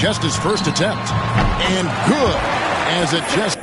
just his first attempt. And good as it just...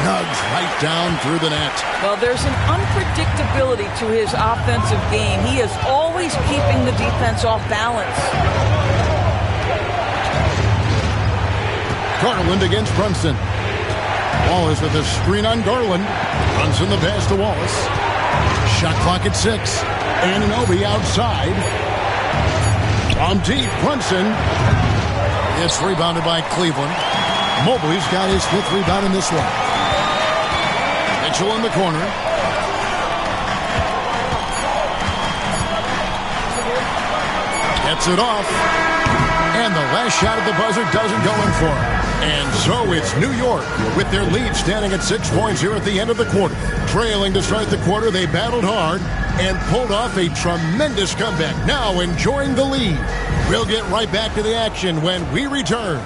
Snugs right down through the net. Well, there's an unpredictability to his offensive game. He is always keeping the defense off balance. Garland against Brunson. Wallace with a screen on Garland. Brunson the pass to Wallace. Shot clock at 6. Anunoby outside. From deep, Brunson. It's rebounded by Cleveland. Mobley's got his 5th rebound in this one. Mitchell in the corner. Gets it off. And the last shot at the buzzer doesn't go in for him. And so it's New York with their lead standing at 6 points here at the end of the quarter. Trailing to start the quarter, they battled hard and pulled off a tremendous comeback. Now enjoying the lead. We'll get right back to the action when we return.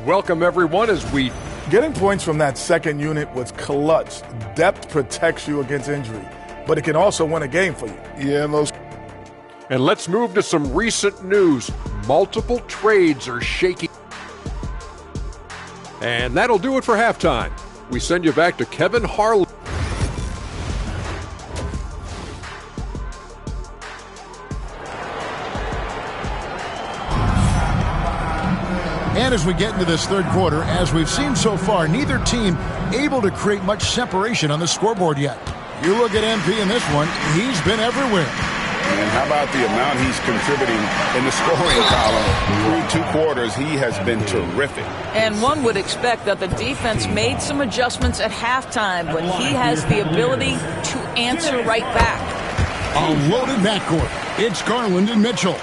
Welcome, everyone, as we... Getting points from that second unit was clutch. Depth protects you against injury, but it can also win a game for you. Yeah, And let's move to some recent news. Multiple trades are shaking. And that'll do it for halftime. We send you back to Kevin Harlan. And as we get into this third quarter, as we've seen so far, neither team able to create much separation on the scoreboard yet. You look at MP in this one, he's been everywhere. And how about the amount he's contributing in the scoring column? Through 2 quarters, he has been terrific. And one would expect that the defense made some adjustments at halftime, but he has the ability to answer right back. A loaded backcourt. It's Garland and Mitchell.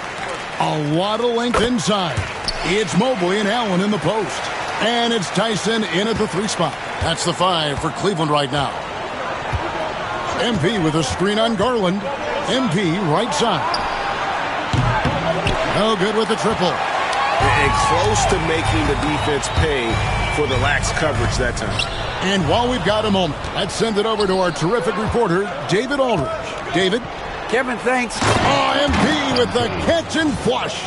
A lot of length inside. It's Mobley and Allen in the post. And it's Tyson in at the 3 spot. That's the 5 for Cleveland right now. MP with a screen on Garland. MP right side. No good with the triple. And close to making the defense pay for the lax coverage that time. And while we've got a moment, let's send it over to our terrific reporter, David Aldridge. David? Kevin, thanks. Oh, MP with the catch and flush.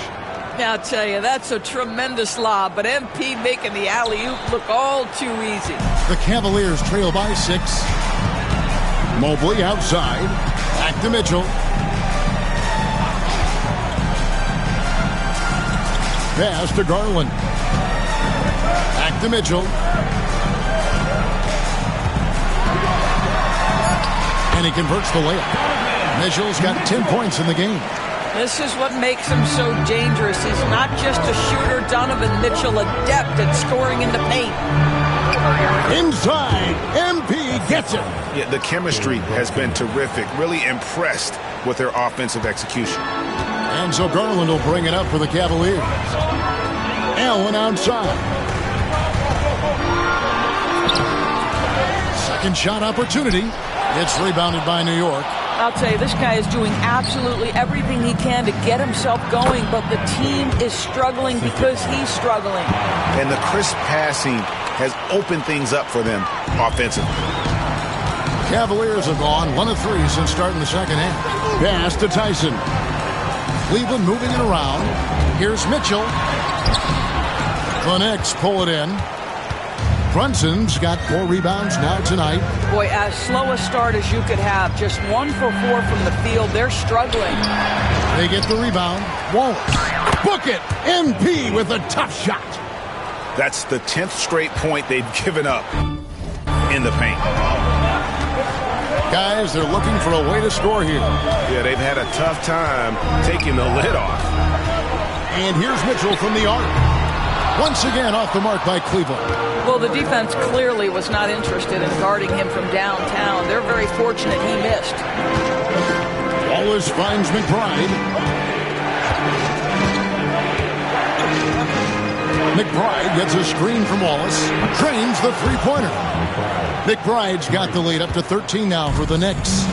Now, I'll tell you, that's a tremendous lob, but MP making the alley-oop look all too easy. The Cavaliers trail by 6. Mobley outside. Back to Mitchell. Pass to Garland. Back to Mitchell. And he converts the layup. Mitchell's got 10 points in the game. This is what makes him so dangerous. He's not just a shooter. Donovan Mitchell, adept at scoring in the paint. Inside, MP gets it. Yeah, the chemistry has been terrific. Really impressed with their offensive execution. And so Garland will bring it up for the Cavaliers. Allen outside. Second shot opportunity. It's rebounded by New York. I'll tell you, this guy is doing absolutely everything he can to get himself going, but the team is struggling because he's struggling. And the crisp passing has opened things up for them offensively. Cavaliers have gone 1 of 3 since starting the second half. Pass to Tyson. Cleveland moving it around. Here's Mitchell. The Knicks pull it in. Brunson's got 4 rebounds now tonight. Boy, as slow a start as you could have. Just 1 for 4 from the field. They're struggling. They get the rebound. Wallace. Book it. MP with a tough shot. That's the 10th straight point they've given up in the paint. Guys, they're looking for a way to score here. Yeah, they've had a tough time taking the lid off. And here's Mitchell from the arc. Once again off the mark by Cleveland. Well, the defense clearly was not interested in guarding him from downtown. They're very fortunate he missed. Wallace finds McBride. McBride gets a screen from Wallace. Drains the three-pointer. McBride's got the lead up to 13 now for the Knicks.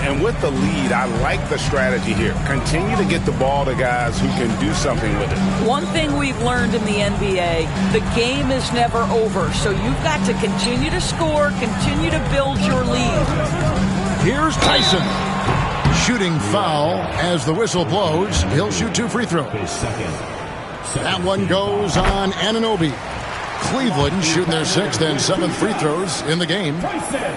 And with the lead, I like the strategy here. Continue to get the ball to guys who can do something with it. One thing we've learned in the NBA, the game is never over. So you've got to continue to score, continue to build your lead. Here's Tyson. Shooting foul as the whistle blows. He'll shoot 2 free throws. That one goes on Anunoby. Cleveland shooting their 6th and 7th free throws in the game.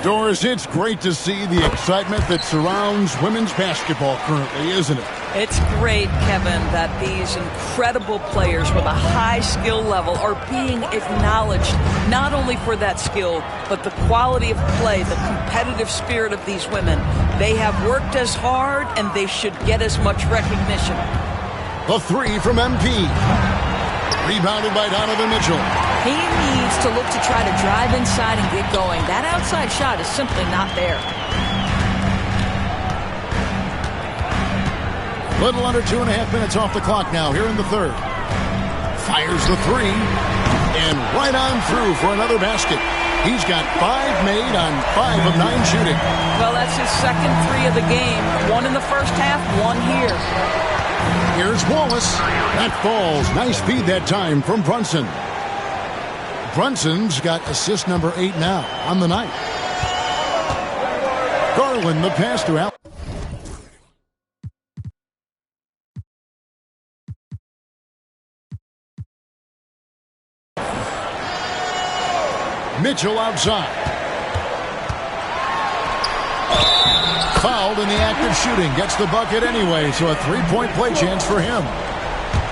Doris, it's great to see the excitement that surrounds women's basketball currently, isn't it? It's great, Kevin, that these incredible players with a high skill level are being acknowledged, not only for that skill, but the quality of play, the competitive spirit of these women. They have worked as hard, and they should get as much recognition. The 3 from MP. Rebounded by Donovan Mitchell. He needs to look to try to drive inside and get going. That outside shot is simply not there. Little under 2.5 minutes off the clock now here in the third. Fires the 3. And right on through for another basket. He's got 5 made on 5 of 9 shooting. Well, that's his second 3 of the game. 1 in the first half, 1 here. Here's Wallace. That falls. Nice feed that time from Brunson. Brunson's got assist number 8 now on the night. Garland, the pass to Al. Mitchell outside. Fouled in the act of shooting. Gets the bucket anyway, so a 3-point play chance for him.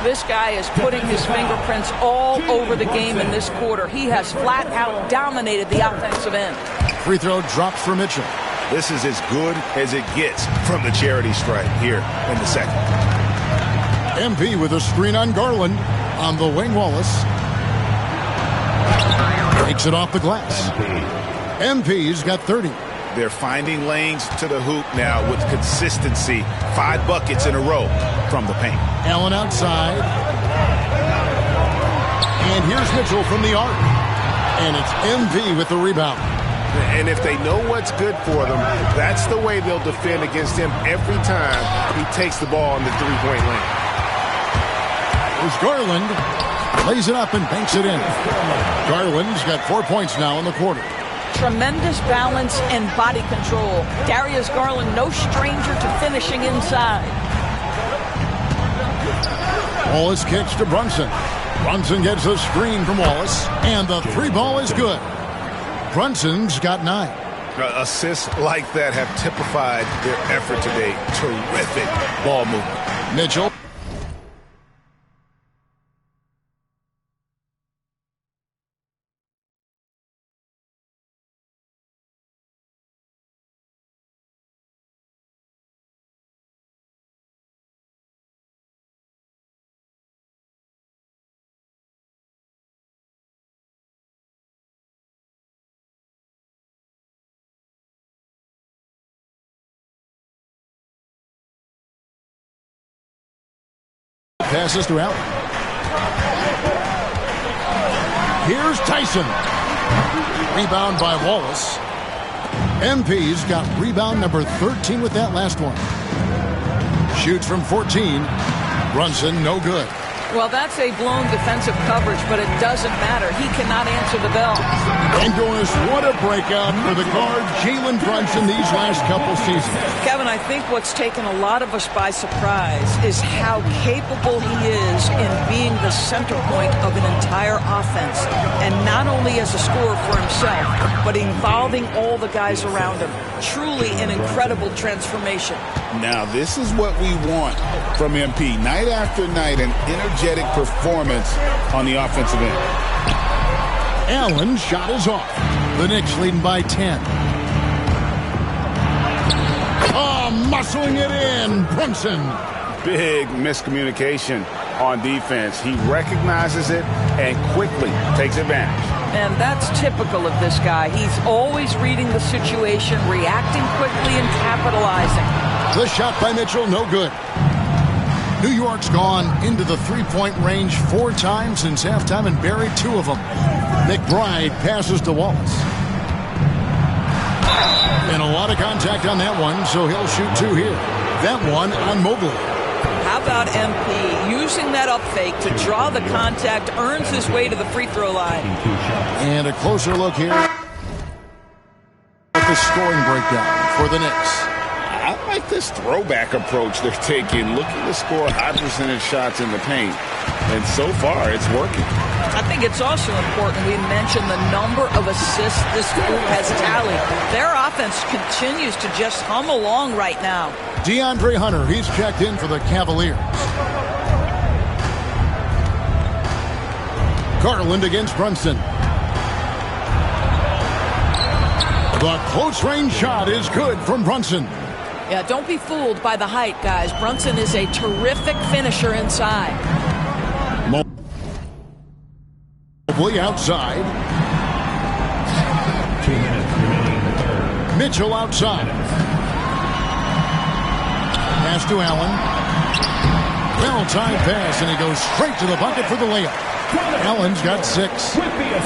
This guy is putting his fingerprints all over the game in this quarter. He has flat out dominated the offensive end. Free throw drops for Mitchell. This is as good as it gets from the charity stripe here in the second. MP with a screen on Garland. On the wing, Wallace. Takes it off the glass. MP's got 30. They're finding lanes to the hoop now with consistency. 5 buckets in a row from the paint. Allen outside. And here's Mitchell from the arc. And it's MP with the rebound. And if they know what's good for them, that's the way they'll defend against him every time he takes the ball in the 3-point lane. There's Garland. Lays it up and banks it in. Garland's got 4 points now in the quarter. Tremendous balance and body control. Darius Garland, no stranger to finishing inside. Wallace kicks to Brunson. Brunson gets a screen from Wallace. And the 3 ball is good. Brunson's got 9. Assists like that have typified their effort today. Terrific ball movement. Mitchell. Passes to Allen. Here's Tyson. Rebound by Wallace. MP's got rebound number 13 with that last one. Shoots from 14. Brunson, no good. Well, that's a blown defensive coverage, but it doesn't matter. He cannot answer the bell. And Doris, what a breakout for the guard, Jalen Brunson, these last couple seasons. Kevin, I think what's taken a lot of us by surprise is how capable he is in being the center point of an entire offense. And not only as a scorer for himself, but involving all the guys around him. Truly an incredible transformation. Now, this is what we want from MP. Night after night, an energetic performance on the offensive end. Allen's shot is off. The Knicks leading by 10. Oh, muscling it in. Brunson. Big miscommunication on defense. He recognizes it and quickly takes advantage. And that's typical of this guy. He's always reading the situation, reacting quickly, and capitalizing. The shot by Mitchell, no good. New York's gone into the three-point range 4 times since halftime and buried 2 of them. McBride passes to Wallace. And a lot of contact on that one, so he'll shoot 2 here. That one on Mobley. How about MP using that up fake to draw the contact, earns his way to the free throw line. And a closer look here at the scoring breakdown for the Knicks. I like this throwback approach they're taking, looking to score high percentage shots in the paint. And so far, it's working. I think it's also important we mention the number of assists this group has tallied. Their offense continues to just hum along right now. DeAndre Hunter, he's checked in for the Cavaliers. Garland against Brunson. The close-range shot is good from Brunson. Yeah, don't be fooled by the height, guys. Brunson is a terrific finisher inside. Mobley outside. Mitchell outside. Pass to Allen. Well-timed pass, and he goes straight to the bucket for the layup. Allen's got 6.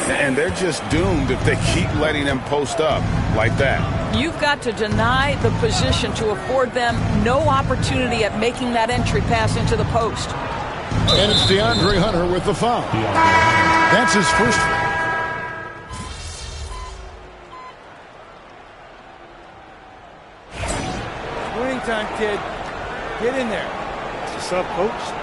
And they're just doomed if they keep letting them post up like that. You've got to deny the position to afford them no opportunity at making that entry pass into the post. And it's DeAndre Hunter with the foul. That's his first. Winning time, kid. Get in there. What's up, coach?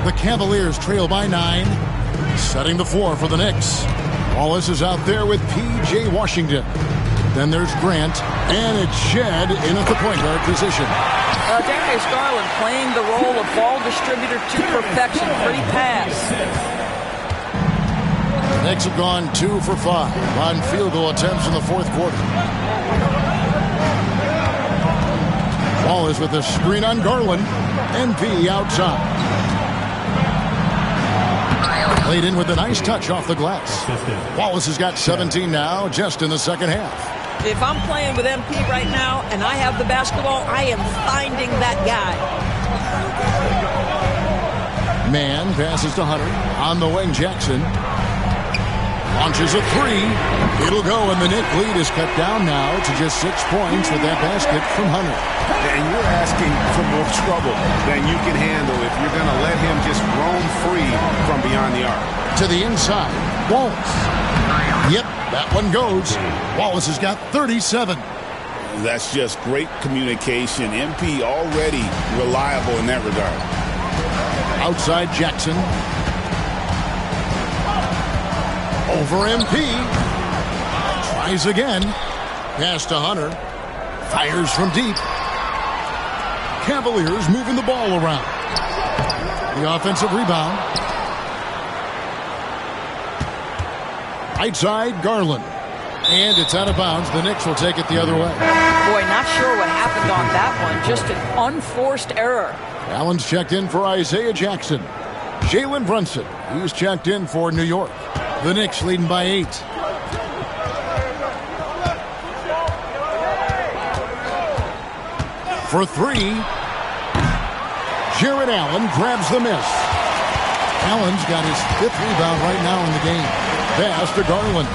The Cavaliers trail by 9. Setting the floor for the Knicks. Wallace is out there with P.J. Washington. Then there's Grant, and it's Shed in at the point guard position. Darius Garland playing the role of ball distributor to perfection. Pretty pass. The Knicks have gone 2 for 5 on field goal attempts in the fourth quarter. Wallace with a screen on Garland. MP outside. Laid in with a nice touch off the glass. Wallace has got 17 now, just in the second half. If I'm playing with MP right now and I have the basketball, I am finding that guy. Mann passes to Hunter. On the wing, Jackson. Launches a 3. It'll go, and the Knick lead is cut down now to just 6 points with that basket from Hunter. And you're asking for more trouble than you can handle if you're going to let him just roam free from beyond the arc. To the inside, Wallace. Yep, that one goes. Wallace has got 37. That's just great communication. MP already reliable in that regard. Outside Jackson. Over MP. Tries again. Pass to Hunter. Fires from deep. Cavaliers moving the ball around. The offensive rebound. Right side, Garland. And it's out of bounds. The Knicks will take it the other way. Boy, not sure what happened on that one. Just an unforced error. Allen's checked in for Isaiah Jackson. Jalen Brunson, he's checked in for New York. The Knicks leading by 8. For 3. Jared Allen grabs the miss. Allen's got his 5th rebound right now in the game. Pass to Garland.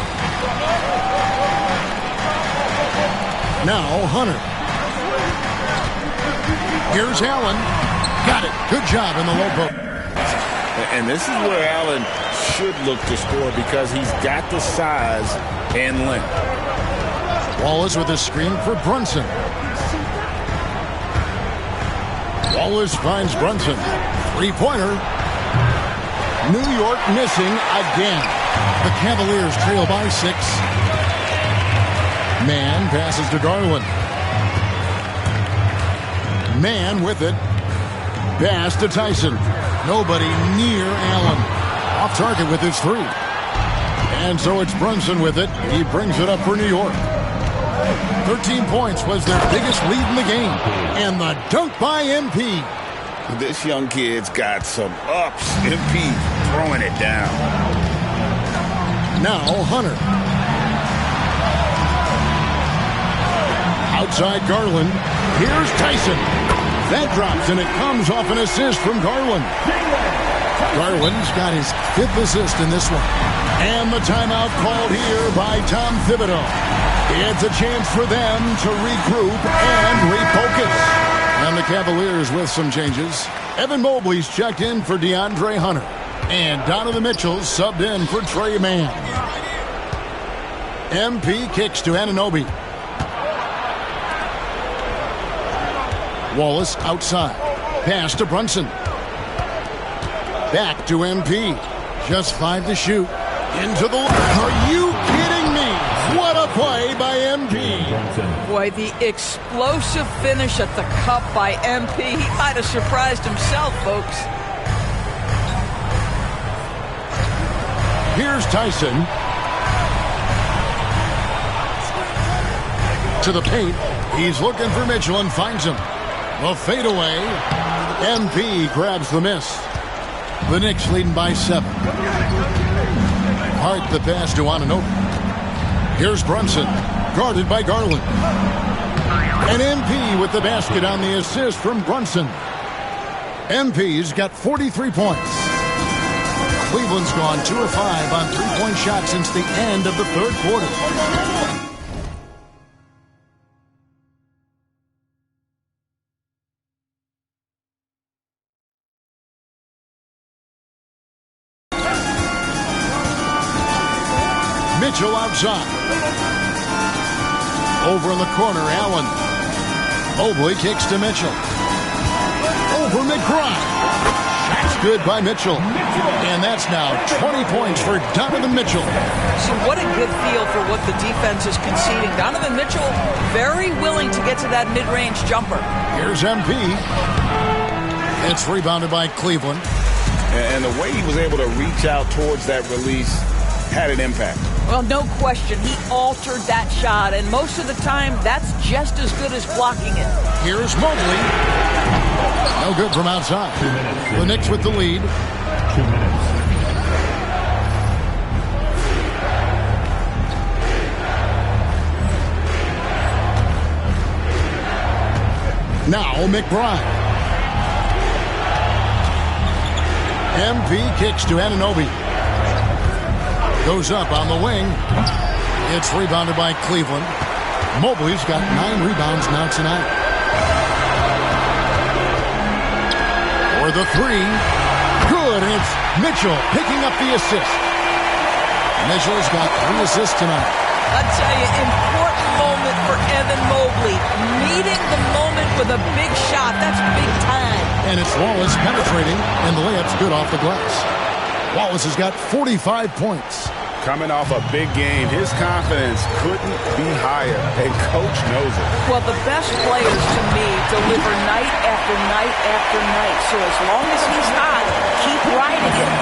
Now Hunter. Here's Allen. Got it. Good job in the low post. And this is where Allen should look to score because he's got the size and length. Wallace with a screen for Brunson. Wallace finds Brunson. 3-pointer. New York missing again. The Cavaliers trail by 6. Mann passes to Garland. Man with it. Pass to Tyson. Nobody near Allen. Off target with his three. And so it's Brunson with it. He brings it up for New York. 13 points was their biggest lead in the game. And the dunk by MP. This young kid's got some ups. MP throwing it down. Now Hunter. Outside Garland. Here's Tyson. That drops, and it comes off an assist from Garland. Garland's got his 5th assist in this one. And the timeout called here by Tom Thibodeau. It's a chance for them to regroup and refocus. And the Cavaliers with some changes. Evan Mobley's checked in for DeAndre Hunter. And Donovan Mitchell's subbed in for Trey Mann. MP kicks to Anunoby. Wallace outside. Pass to Brunson. Back to MP. Just 5 to shoot. Into the line. Are you kidding me? What a play by MP. Boy, the explosive finish at the cup by MP. He might have surprised himself, folks. Here's Tyson. To the paint. He's looking for Mitchell and finds him. A fadeaway. MP grabs the miss. The Knicks leading by 7. Hart the pass to Anunoby. Here's Brunson. Guarded by Garland. And MP with the basket on the assist from Brunson. MP's got 43 points. Cleveland's gone 2 of 5 on three-point shots since the end of the 3rd quarter. Mitchell outside. Over in the corner, Allen. Mobley kicks to Mitchell. Over McBride. Shot's good by Mitchell. And that's now 20 points for Donovan Mitchell. So what a good feel for what the defense is conceding. Donovan Mitchell very willing to get to that mid-range jumper. Here's MP. It's rebounded by Cleveland. And the way he was able to reach out towards that release had an impact. Well, no question. He altered that shot, and most of the time, that's just as good as blocking it. Here's Mobley. No good from outside. The Knicks with the lead. 2 minutes. Now McBride. MP kicks to Anunoby. Goes up on the wing. It's rebounded by Cleveland. Mobley's got 9 rebounds now tonight. For the 3. Good. And it's Mitchell picking up the assist. Mitchell's got 3 assists tonight. I tell you, important moment for Evan Mobley. Meeting the moment with a big shot. That's big time. And it's Wallace penetrating, and the layup's good off the glass. Wallace has got 45 points. Coming off a big game, his confidence couldn't be higher, and Coach knows it. Well, the best players, to me, deliver night after night after night. So as long as he's hot, keep riding it.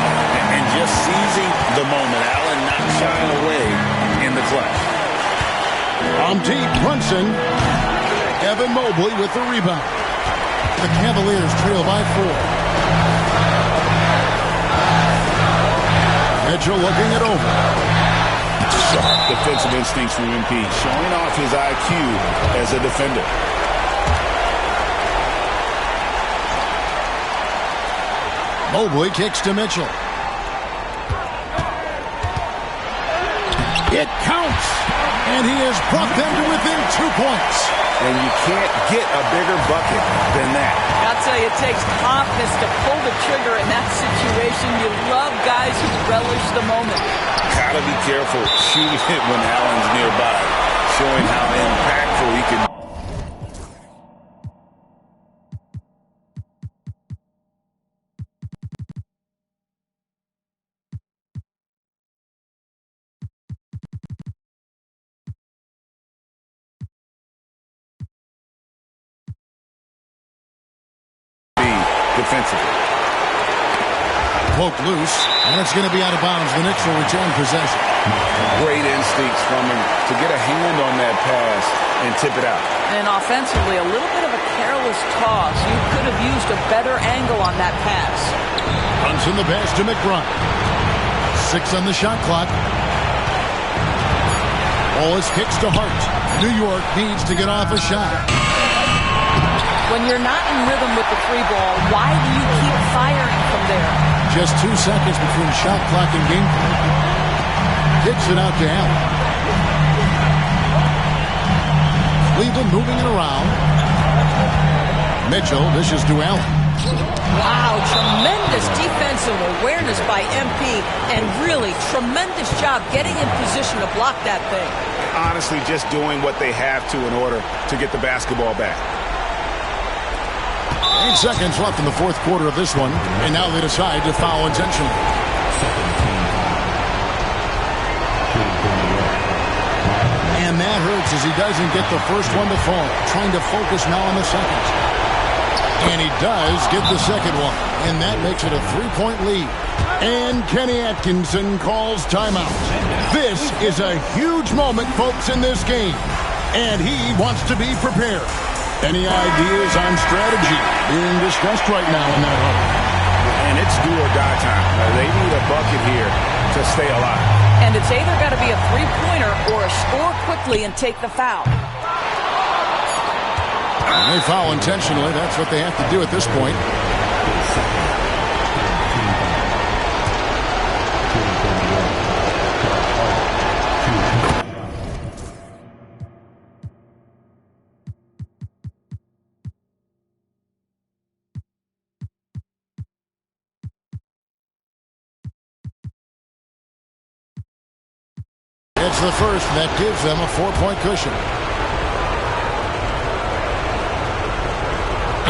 And just seizing the moment. Allen not shying away in the clutch. On deep, Brunson. Evan Mobley with the rebound. The Cavaliers trail by 4. Mitchell looking it over. Sharp defensive instincts from MP, showing off his IQ as a defender. Mobley kicks to Mitchell. It counts, and he has brought them to within 2 points. And you can't get a bigger bucket than that. I'll tell you, it takes confidence to pull the trigger in that situation. You love guys who relish the moment. Gotta be careful shooting it when Allen's nearby, showing how impactful he can defensively. Poke loose, and it's going to be out of bounds. The Knicks will return possession. Great instincts from him to get a hand on that pass and tip it out. And offensively, a little bit of a careless toss. You could have used a better angle on that pass. Brunson the pass to McBride. 6 on the shot clock. Wallace kicks to Hart. New York needs to get off a shot. When you're not in rhythm with the 3-ball, why do you keep firing from there? Just 2 seconds between shot clock and game clock. Kicks it out to Allen. Cleveland moving it around. Mitchell dishes to Allen. Wow, tremendous defensive awareness by MP, and really tremendous job getting in position to block that thing. Honestly, just doing what they have to in order to get the basketball back. 8 seconds left in the fourth quarter of this one, and now they decide to foul intentionally. And that hurts as he doesn't get the first one to fall. Trying to focus now on the second. And he does get the second one, and that makes it a 3-point lead. And Kenny Atkinson calls timeout. This is a huge moment, folks, in this game, and he wants to be prepared. Any ideas on strategy being discussed right now in that huddle? And it's do or die time. They need a bucket here to stay alive. And it's either got to be a 3-pointer or score quickly and take the foul. And they foul intentionally. That's what they have to do at this point. It's the first, and that gives them a 4-point cushion.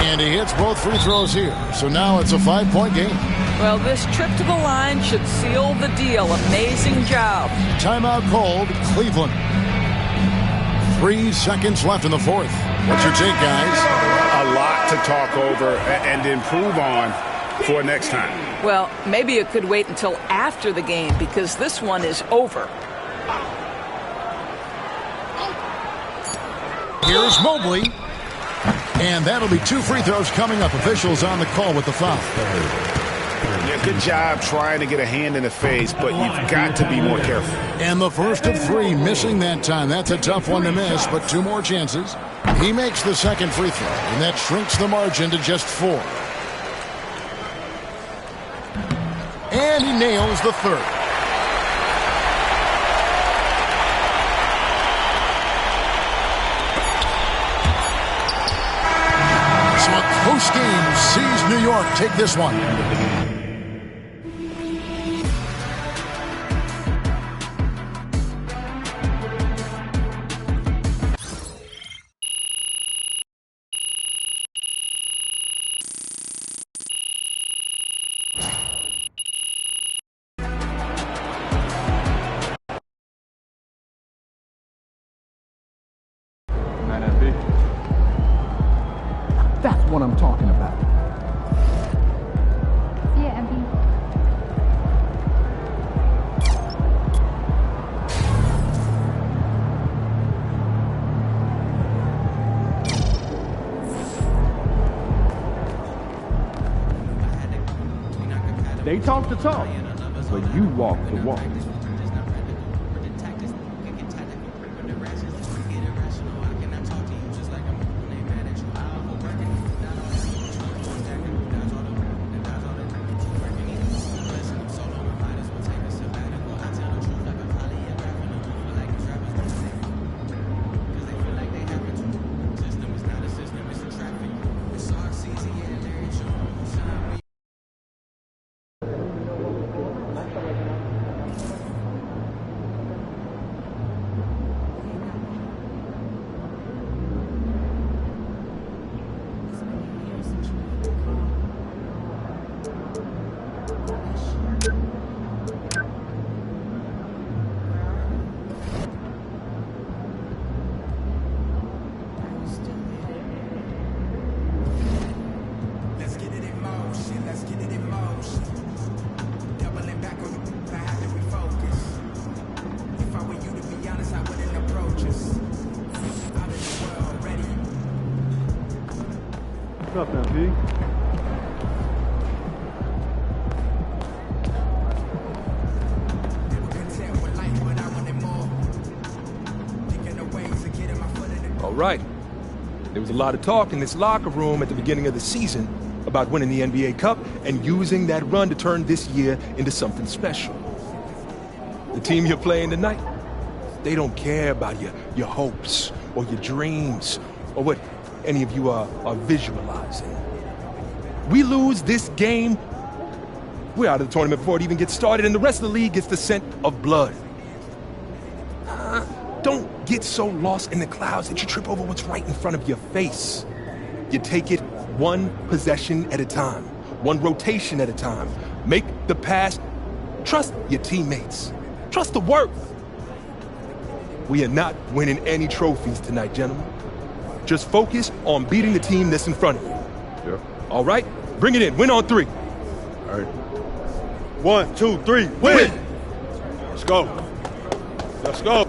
And he hits both free throws here. So now it's a 5-point game. Well, this trip to the line should seal the deal. Amazing job. Timeout called, Cleveland. 3 seconds left in the fourth. What's your take, guys? A lot to talk over and improve on for next time. Well, maybe it could wait until after the game because this one is over. Here's Mobley. And that'll be 2 free throws coming up. Officials on the call with the foul. Yeah, good job trying to get a hand in the face, but you've got to be more careful. And the first of 3 missing that time. That's a tough one to miss, but 2 more chances. He makes the second free throw, and that shrinks the margin to just 4. And he nails the third. Post-game sees New York take this one. That's what I'm talking about. Yeah, MP. They talk the talk, but you walk the walk. MVP. All right. There was a lot of talk in this locker room at the beginning of the season about winning the NBA Cup and using that run to turn this year into something special. The team you're playing tonight, they don't care about your hopes or your dreams or what any of you are visualizing. We lose this game, we're out of the tournament before it even gets started, and the rest of the league gets the scent of blood. Don't get so lost in the clouds that you trip over what's right in front of your face. You take it one possession at a time, one rotation at a time. Make the pass. Trust your teammates. Trust the work. We are not winning any trophies tonight, gentlemen. Just focus on beating the team that's in front of you. Yeah. All right? Bring it in. Win on three. All right. 1, 2, 3, win! Let's go. Let's go.